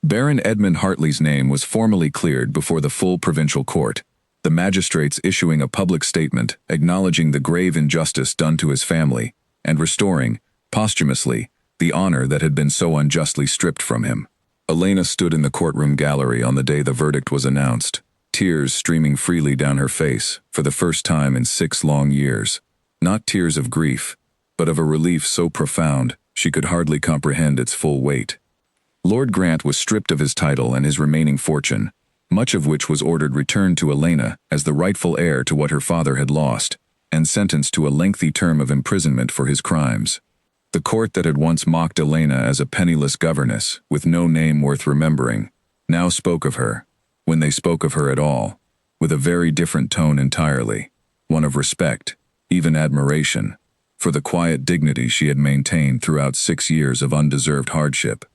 Baron Edmund Hartley's name was formally cleared before the full provincial court, the magistrates issuing a public statement acknowledging the grave injustice done to his family and restoring, posthumously, the honor that had been so unjustly stripped from him. Elena stood in the courtroom gallery on the day the verdict was announced, tears streaming freely down her face for the first time in 6 long years. Not tears of grief, but of a relief so profound she could hardly comprehend its full weight. Lord Grant was stripped of his title and his remaining fortune, much of which was ordered returned to Elena as the rightful heir to what her father had lost, and sentenced to a lengthy term of imprisonment for his crimes. The court that had once mocked Elena as a penniless governess with no name worth remembering, now spoke of her, when they spoke of her at all, with a very different tone entirely, one of respect, even admiration, for the quiet dignity she had maintained throughout 6 years of undeserved hardship.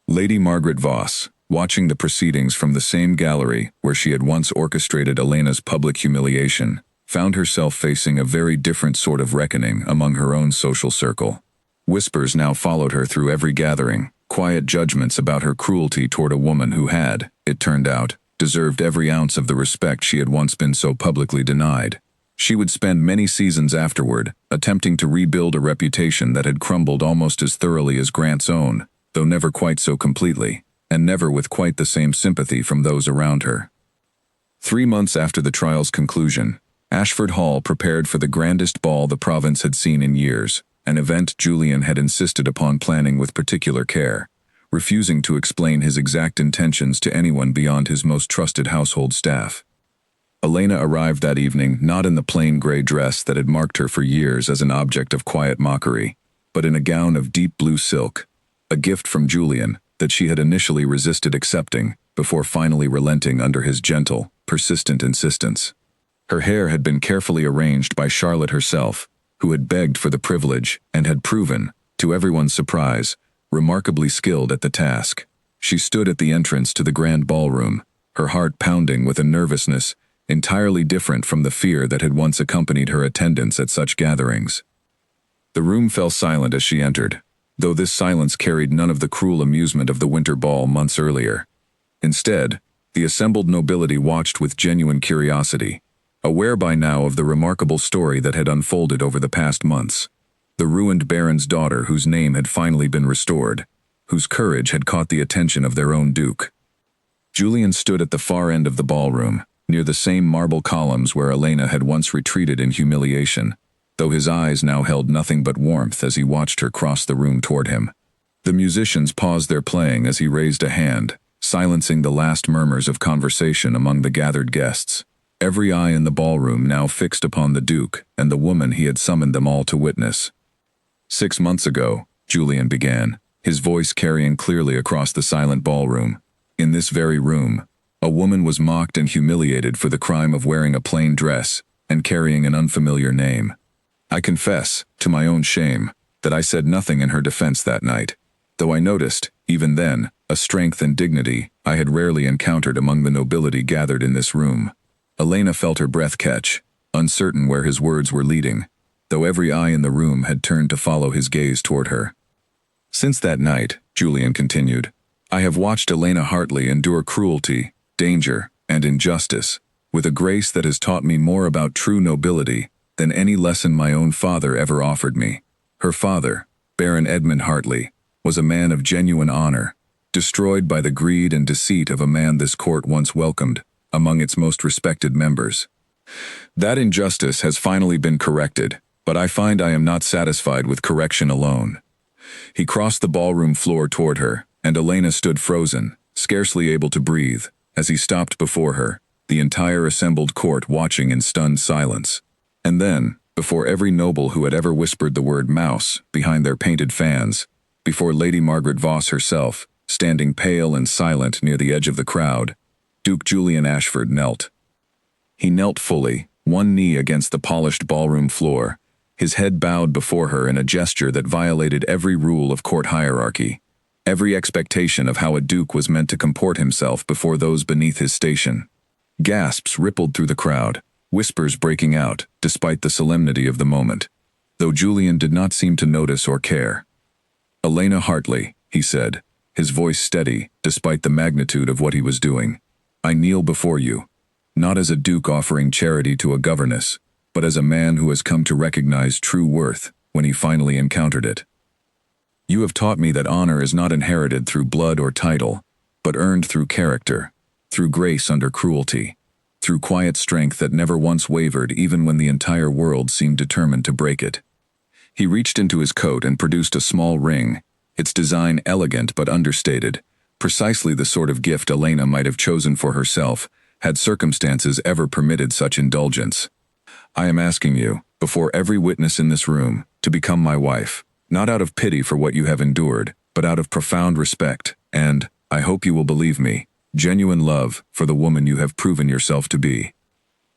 Lady Margaret Voss, watching the proceedings from the same gallery where she had once orchestrated Elena's public humiliation, found herself facing a very different sort of reckoning among her own social circle. Whispers now followed her through every gathering, quiet judgments about her cruelty toward a woman who had, it turned out, deserved every ounce of the respect she had once been so publicly denied. She would spend many seasons afterward attempting to rebuild a reputation that had crumbled almost as thoroughly as Grant's own, though never quite so completely, and never with quite the same sympathy from those around her. 3 months after the trial's conclusion, Ashford Hall prepared for the grandest ball the province had seen in years, an event Julian had insisted upon planning with particular care, refusing to explain his exact intentions to anyone beyond his most trusted household staff. Elena arrived that evening not in the plain gray dress that had marked her for years as an object of quiet mockery, but in a gown of deep blue silk, a gift from Julian that she had initially resisted accepting before finally relenting under his gentle, persistent insistence. Her hair had been carefully arranged by Charlotte herself, who had begged for the privilege and had proven, to everyone's surprise, remarkably skilled at the task. She stood at the entrance to the grand ballroom, her heart pounding with a nervousness entirely different from the fear that had once accompanied her attendance at such gatherings. The room fell silent as she entered, though this silence carried none of the cruel amusement of the winter ball months earlier. Instead, the assembled nobility watched with genuine curiosity, aware by now of the remarkable story that had unfolded over the past months. The ruined baron's daughter whose name had finally been restored, whose courage had caught the attention of their own duke. Julian stood at the far end of the ballroom, near the same marble columns where Elena had once retreated in humiliation, though his eyes now held nothing but warmth as he watched her cross the room toward him. The musicians paused their playing as he raised a hand, silencing the last murmurs of conversation among the gathered guests. Every eye in the ballroom now fixed upon the Duke and the woman he had summoned them all to witness. 6 months ago, Julian began, his voice carrying clearly across the silent ballroom. In this very room, a woman was mocked and humiliated for the crime of wearing a plain dress and carrying an unfamiliar name. I confess, to my own shame, that I said nothing in her defense that night, though I noticed, even then, a strength and dignity I had rarely encountered among the nobility gathered in this room. Elena felt her breath catch, uncertain where his words were leading, though every eye in the room had turned to follow his gaze toward her. Since that night, Julian continued, I have watched Elena Hartley endure cruelty, danger, and injustice, with a grace that has taught me more about true nobility than any lesson my own father ever offered me. Her father, Baron Edmund Hartley, was a man of genuine honor, destroyed by the greed and deceit of a man this court once welcomed among its most respected members. That injustice has finally been corrected, but I find I am not satisfied with correction alone. He crossed the ballroom floor toward her, and Elena stood frozen, scarcely able to breathe, as he stopped before her, the entire assembled court watching in stunned silence. And then, before every noble who had ever whispered the word mouse behind their painted fans, before Lady Margaret Voss herself, standing pale and silent near the edge of the crowd, Duke Julian Ashford knelt. He knelt fully, one knee against the polished ballroom floor, his head bowed before her in a gesture that violated every rule of court hierarchy, every expectation of how a duke was meant to comport himself before those beneath his station. Gasps rippled through the crowd, whispers breaking out, despite the solemnity of the moment, though Julian did not seem to notice or care. Elena Hartley, he said, his voice steady, despite the magnitude of what he was doing. I kneel before you, not as a duke offering charity to a governess, but as a man who has come to recognize true worth when he finally encountered it. You have taught me that honor is not inherited through blood or title, but earned through character, through grace under cruelty. through quiet strength that never once wavered even when the entire world seemed determined to break it. He reached into his coat and produced a small ring, its design elegant but understated, precisely the sort of gift Elena might have chosen for herself, had circumstances ever permitted such indulgence. I am asking you, before every witness in this room, to become my wife, not out of pity for what you have endured, but out of profound respect, and, I hope you will believe me, genuine love for the woman you have proven yourself to be.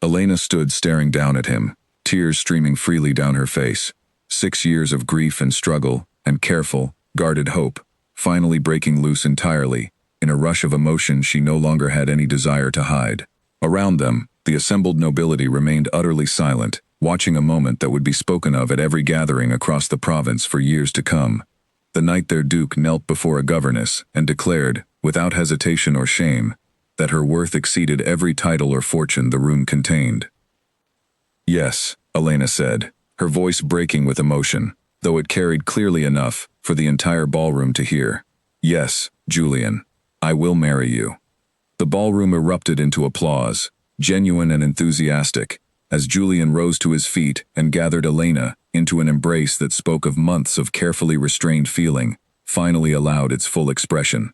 Elena stood staring down at him, tears streaming freely down her face. 6 years of grief and struggle, and careful, guarded hope, finally breaking loose entirely, in a rush of emotion she no longer had any desire to hide. Around them, the assembled nobility remained utterly silent, watching a moment that would be spoken of at every gathering across the province for years to come. The night their duke knelt before a governess and declared, without hesitation or shame, that her worth exceeded every title or fortune the room contained. "Yes," Elena said, her voice breaking with emotion, though it carried clearly enough for the entire ballroom to hear. "Yes, Julian, I will marry you." The ballroom erupted into applause, genuine and enthusiastic, as Julian rose to his feet and gathered Elena into an embrace that spoke of months of carefully restrained feeling, finally allowed its full expression.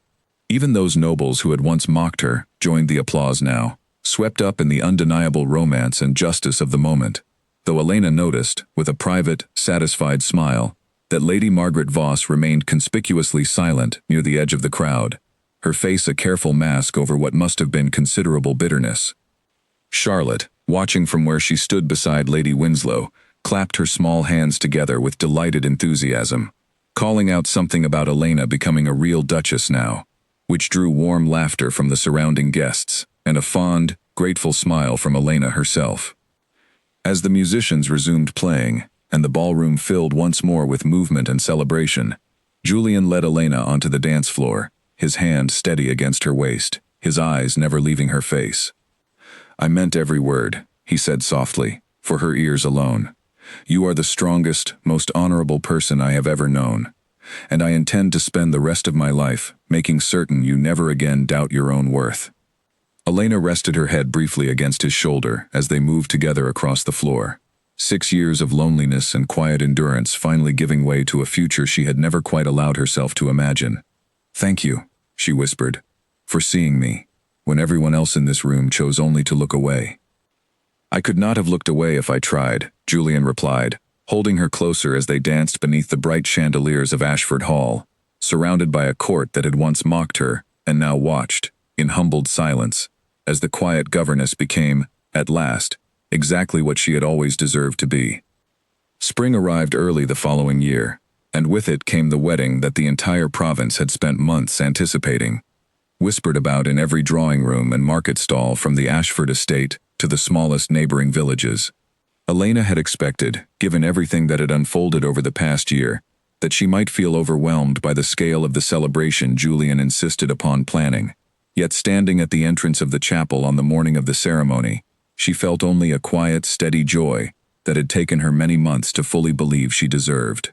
Even those nobles who had once mocked her joined the applause now, swept up in the undeniable romance and justice of the moment, though Elena noticed, with a private, satisfied smile, that Lady Margaret Voss remained conspicuously silent near the edge of the crowd, her face a careful mask over what must have been considerable bitterness. Charlotte, watching from where she stood beside Lady Winslow, clapped her small hands together with delighted enthusiasm, calling out something about Elena becoming a real duchess now, which drew warm laughter from the surrounding guests, and a fond, grateful smile from Elena herself. As the musicians resumed playing, and the ballroom filled once more with movement and celebration, Julian led Elena onto the dance floor, his hand steady against her waist, his eyes never leaving her face. "I meant every word," he said softly, for her ears alone. "You are the strongest, most honorable person I have ever known, and I intend to spend the rest of my life making certain you never again doubt your own worth." Elena rested her head briefly against his shoulder as they moved together across the floor. 6 years of loneliness and quiet endurance finally giving way to a future she had never quite allowed herself to imagine. "Thank you," she whispered, "for seeing me, when everyone else in this room chose only to look away." "I could not have looked away if I tried," Julian replied, holding her closer as they danced beneath the bright chandeliers of Ashford Hall, surrounded by a court that had once mocked her and now watched, in humbled silence, as the quiet governess became, at last, exactly what she had always deserved to be. Spring arrived early the following year, and with it came the wedding that the entire province had spent months anticipating, whispered about in every drawing room and market stall from the Ashford estate to the smallest neighboring villages. Elena had expected, given everything that had unfolded over the past year, that she might feel overwhelmed by the scale of the celebration Julian insisted upon planning. Yet standing at the entrance of the chapel on the morning of the ceremony, she felt only a quiet, steady joy that had taken her many months to fully believe she deserved.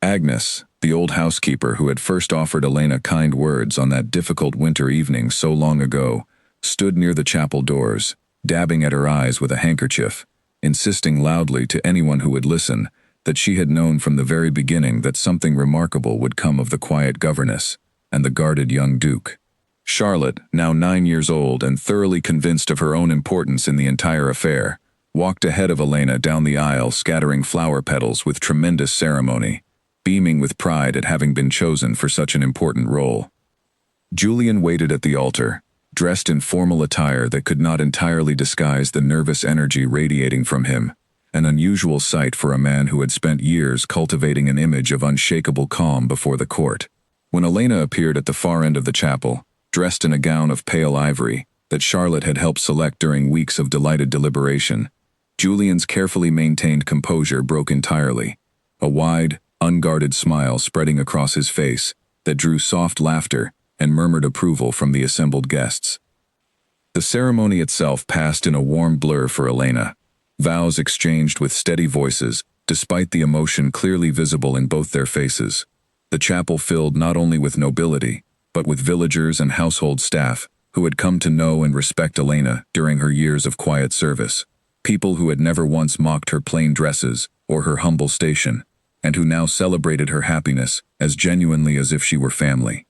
Agnes, the old housekeeper who had first offered Elena kind words on that difficult winter evening so long ago, stood near the chapel doors, dabbing at her eyes with a handkerchief, insisting loudly to anyone who would listen that she had known from the very beginning that something remarkable would come of the quiet governess and the guarded young duke. Charlotte, now 9 years old and thoroughly convinced of her own importance in the entire affair, walked ahead of Elena down the aisle scattering flower petals with tremendous ceremony, beaming with pride at having been chosen for such an important role. Julian waited at the altar, dressed in formal attire that could not entirely disguise the nervous energy radiating from him, an unusual sight for a man who had spent years cultivating an image of unshakable calm before the court. When Elena appeared at the far end of the chapel, dressed in a gown of pale ivory that Charlotte had helped select during weeks of delighted deliberation, Julian's carefully maintained composure broke entirely, a wide, unguarded smile spreading across his face that drew soft laughter and murmured approval from the assembled guests. The ceremony itself passed in a warm blur for Elena, vows exchanged with steady voices, despite the emotion clearly visible in both their faces. The chapel filled not only with nobility, but with villagers and household staff, who had come to know and respect Elena during her years of quiet service, people who had never once mocked her plain dresses or her humble station, and who now celebrated her happiness as genuinely as if she were family.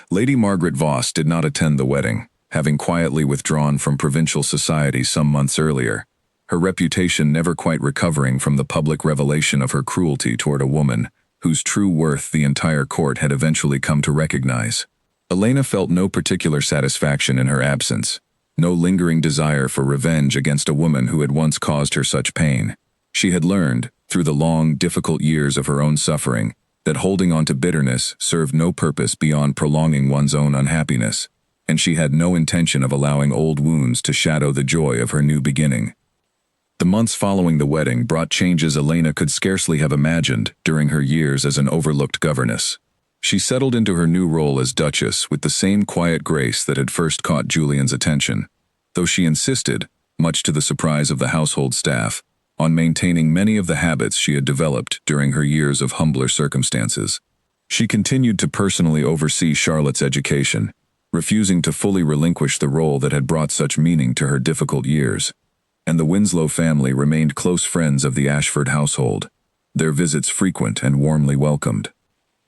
Lady Margaret Voss did not attend the wedding, having quietly withdrawn from provincial society some months earlier, her reputation never quite recovering from the public revelation of her cruelty toward a woman whose true worth the entire court had eventually come to recognize. Elena felt no particular satisfaction in her absence, no lingering desire for revenge against a woman who had once caused her such pain. She had learned, through the long, difficult years of her own suffering, that holding on to bitterness served no purpose beyond prolonging one's own unhappiness, and she had no intention of allowing old wounds to shadow the joy of her new beginning. The months following the wedding brought changes Elena could scarcely have imagined during her years as an overlooked governess. She settled into her new role as Duchess with the same quiet grace that had first caught Julian's attention, though she insisted, much to the surprise of the household staff, on maintaining many of the habits she had developed during her years of humbler circumstances. She continued to personally oversee Charlotte's education, refusing to fully relinquish the role that had brought such meaning to her difficult years. And the Winslow family remained close friends of the Ashford household, their visits frequent and warmly welcomed.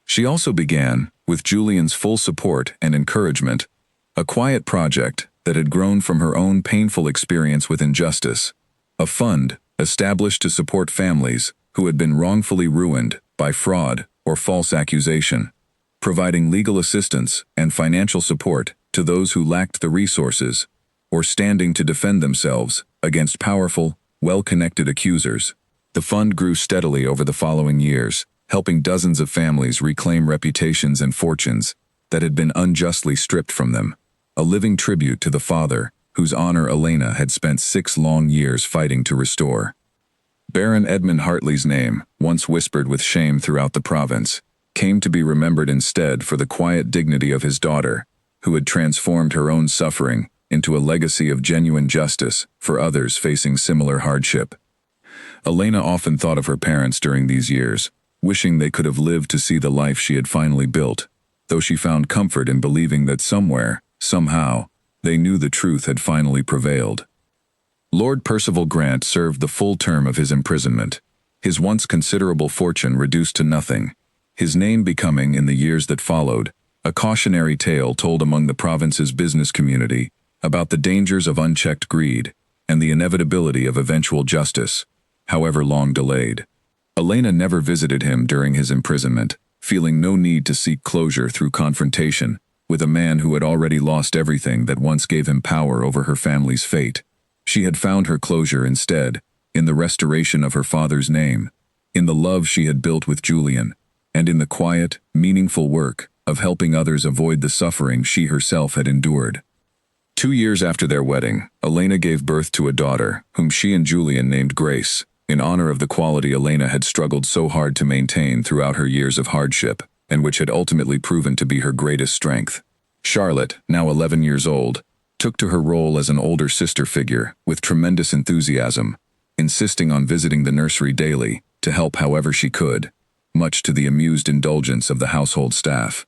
She also began, with Julian's full support and encouragement, a quiet project that had grown from her own painful experience with injustice, a fund established to support families who had been wrongfully ruined by fraud or false accusation, providing legal assistance and financial support to those who lacked the resources or standing to defend themselves against powerful, well-connected accusers. The fund grew steadily over the following years, helping dozens of families reclaim reputations and fortunes that had been unjustly stripped from them, a living tribute to the father whose honor Elena had spent 6 long years fighting to restore. Baron Edmund Hartley's name, once whispered with shame throughout the province, came to be remembered instead for the quiet dignity of his daughter, who had transformed her own suffering into a legacy of genuine justice for others facing similar hardship. Elena often thought of her parents during these years, wishing they could have lived to see the life she had finally built, though she found comfort in believing that somewhere, somehow, they knew the truth had finally prevailed. Lord Percival Grant served the full term of his imprisonment, his once considerable fortune reduced to nothing, his name becoming, in the years that followed, a cautionary tale told among the province's business community about the dangers of unchecked greed and the inevitability of eventual justice, however long delayed. Elena never visited him during his imprisonment, feeling no need to seek closure through confrontation with a man who had already lost everything that once gave him power over her family's fate. She had found her closure instead in the restoration of her father's name, in the love she had built with Julian, and in the quiet, meaningful work of helping others avoid the suffering she herself had endured. 2 years after their wedding, Elena gave birth to a daughter, whom she and Julian named Grace, in honor of the quality Elena had struggled so hard to maintain throughout her years of hardship, and which had ultimately proven to be her greatest strength. Charlotte, now 11 years old, took to her role as an older sister figure with tremendous enthusiasm, insisting on visiting the nursery daily to help however she could, much to the amused indulgence of the household staff.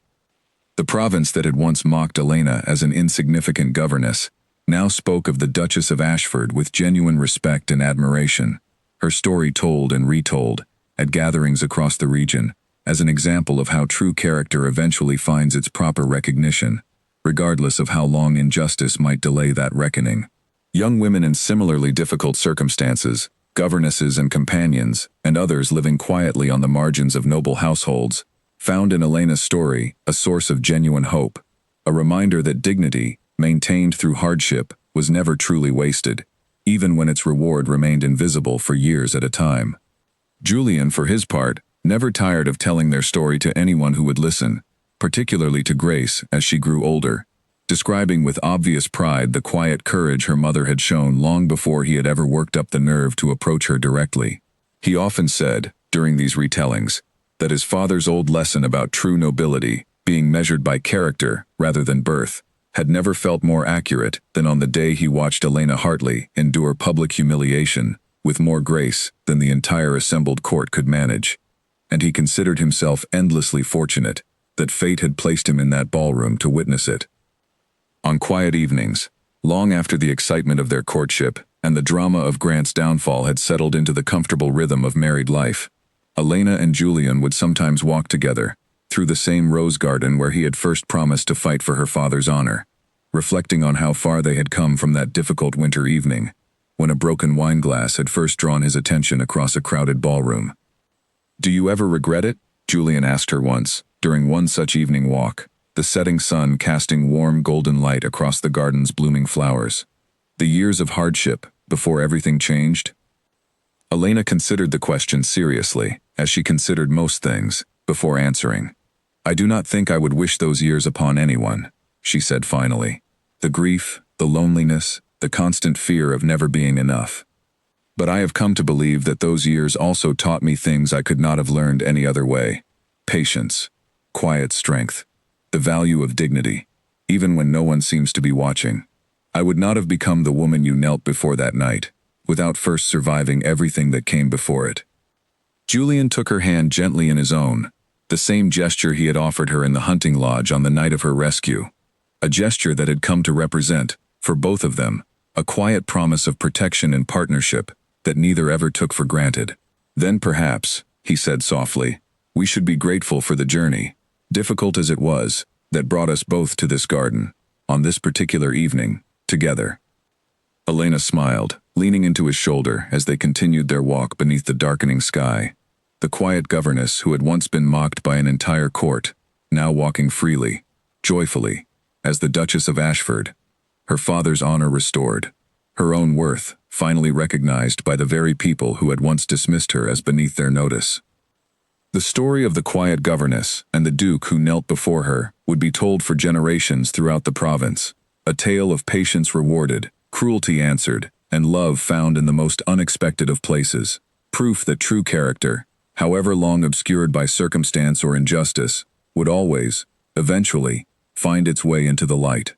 The province that had once mocked Elena as an insignificant governess now spoke of the Duchess of Ashford with genuine respect and admiration, her story told and retold at gatherings across the region as an example of how true character eventually finds its proper recognition, regardless of how long injustice might delay that reckoning. Young women in similarly difficult circumstances, governesses and companions, and others living quietly on the margins of noble households, found in Elena's story a source of genuine hope, a reminder that dignity, maintained through hardship, was never truly wasted, even when its reward remained invisible for years at a time. Julian, for his part, never tired of telling their story to anyone who would listen, particularly to Grace as she grew older, describing with obvious pride the quiet courage her mother had shown long before he had ever worked up the nerve to approach her directly. He often said, during these retellings, that his father's old lesson about true nobility, being measured by character rather than birth, had never felt more accurate than on the day he watched Elena Hartley endure public humiliation with more grace than the entire assembled court could manage. And he considered himself endlessly fortunate that fate had placed him in that ballroom to witness it. On quiet evenings, long after the excitement of their courtship and the drama of Grant's downfall had settled into the comfortable rhythm of married life, Elena and Julian would sometimes walk together through the same rose garden where he had first promised to fight for her father's honor, reflecting on how far they had come from that difficult winter evening, when a broken wine glass had first drawn his attention across a crowded ballroom. "Do you ever regret it?" Julian asked her once, during one such evening walk, the setting sun casting warm golden light across the garden's blooming flowers. The years of hardship, before everything changed? Elena considered the question seriously, as she considered most things, before answering. "I do not think I would wish those years upon anyone," she said finally. "The grief, the loneliness, the constant fear of never being enough. But I have come to believe that those years also taught me things I could not have learned any other way. Patience, quiet strength, the value of dignity, even when no one seems to be watching. I would not have become the woman you knelt before that night, without first surviving everything that came before it." Julian took her hand gently in his own, the same gesture he had offered her in the hunting lodge on the night of her rescue. A gesture that had come to represent, for both of them, a quiet promise of protection and partnership that neither ever took for granted. "Then perhaps," he said softly, "we should be grateful for the journey, difficult as it was, that brought us both to this garden, on this particular evening, together." Elena smiled, leaning into his shoulder as they continued their walk beneath the darkening sky. The quiet governess who had once been mocked by an entire court, now walking freely, joyfully, as the Duchess of Ashford, her father's honor restored, her own worth finally recognized by the very people who had once dismissed her as beneath their notice. The story of the quiet governess and the Duke who knelt before her would be told for generations throughout the province, a tale of patience rewarded, cruelty answered, and love found in the most unexpected of places, proof that true character, however long obscured by circumstance or injustice, would always, eventually, find its way into the light.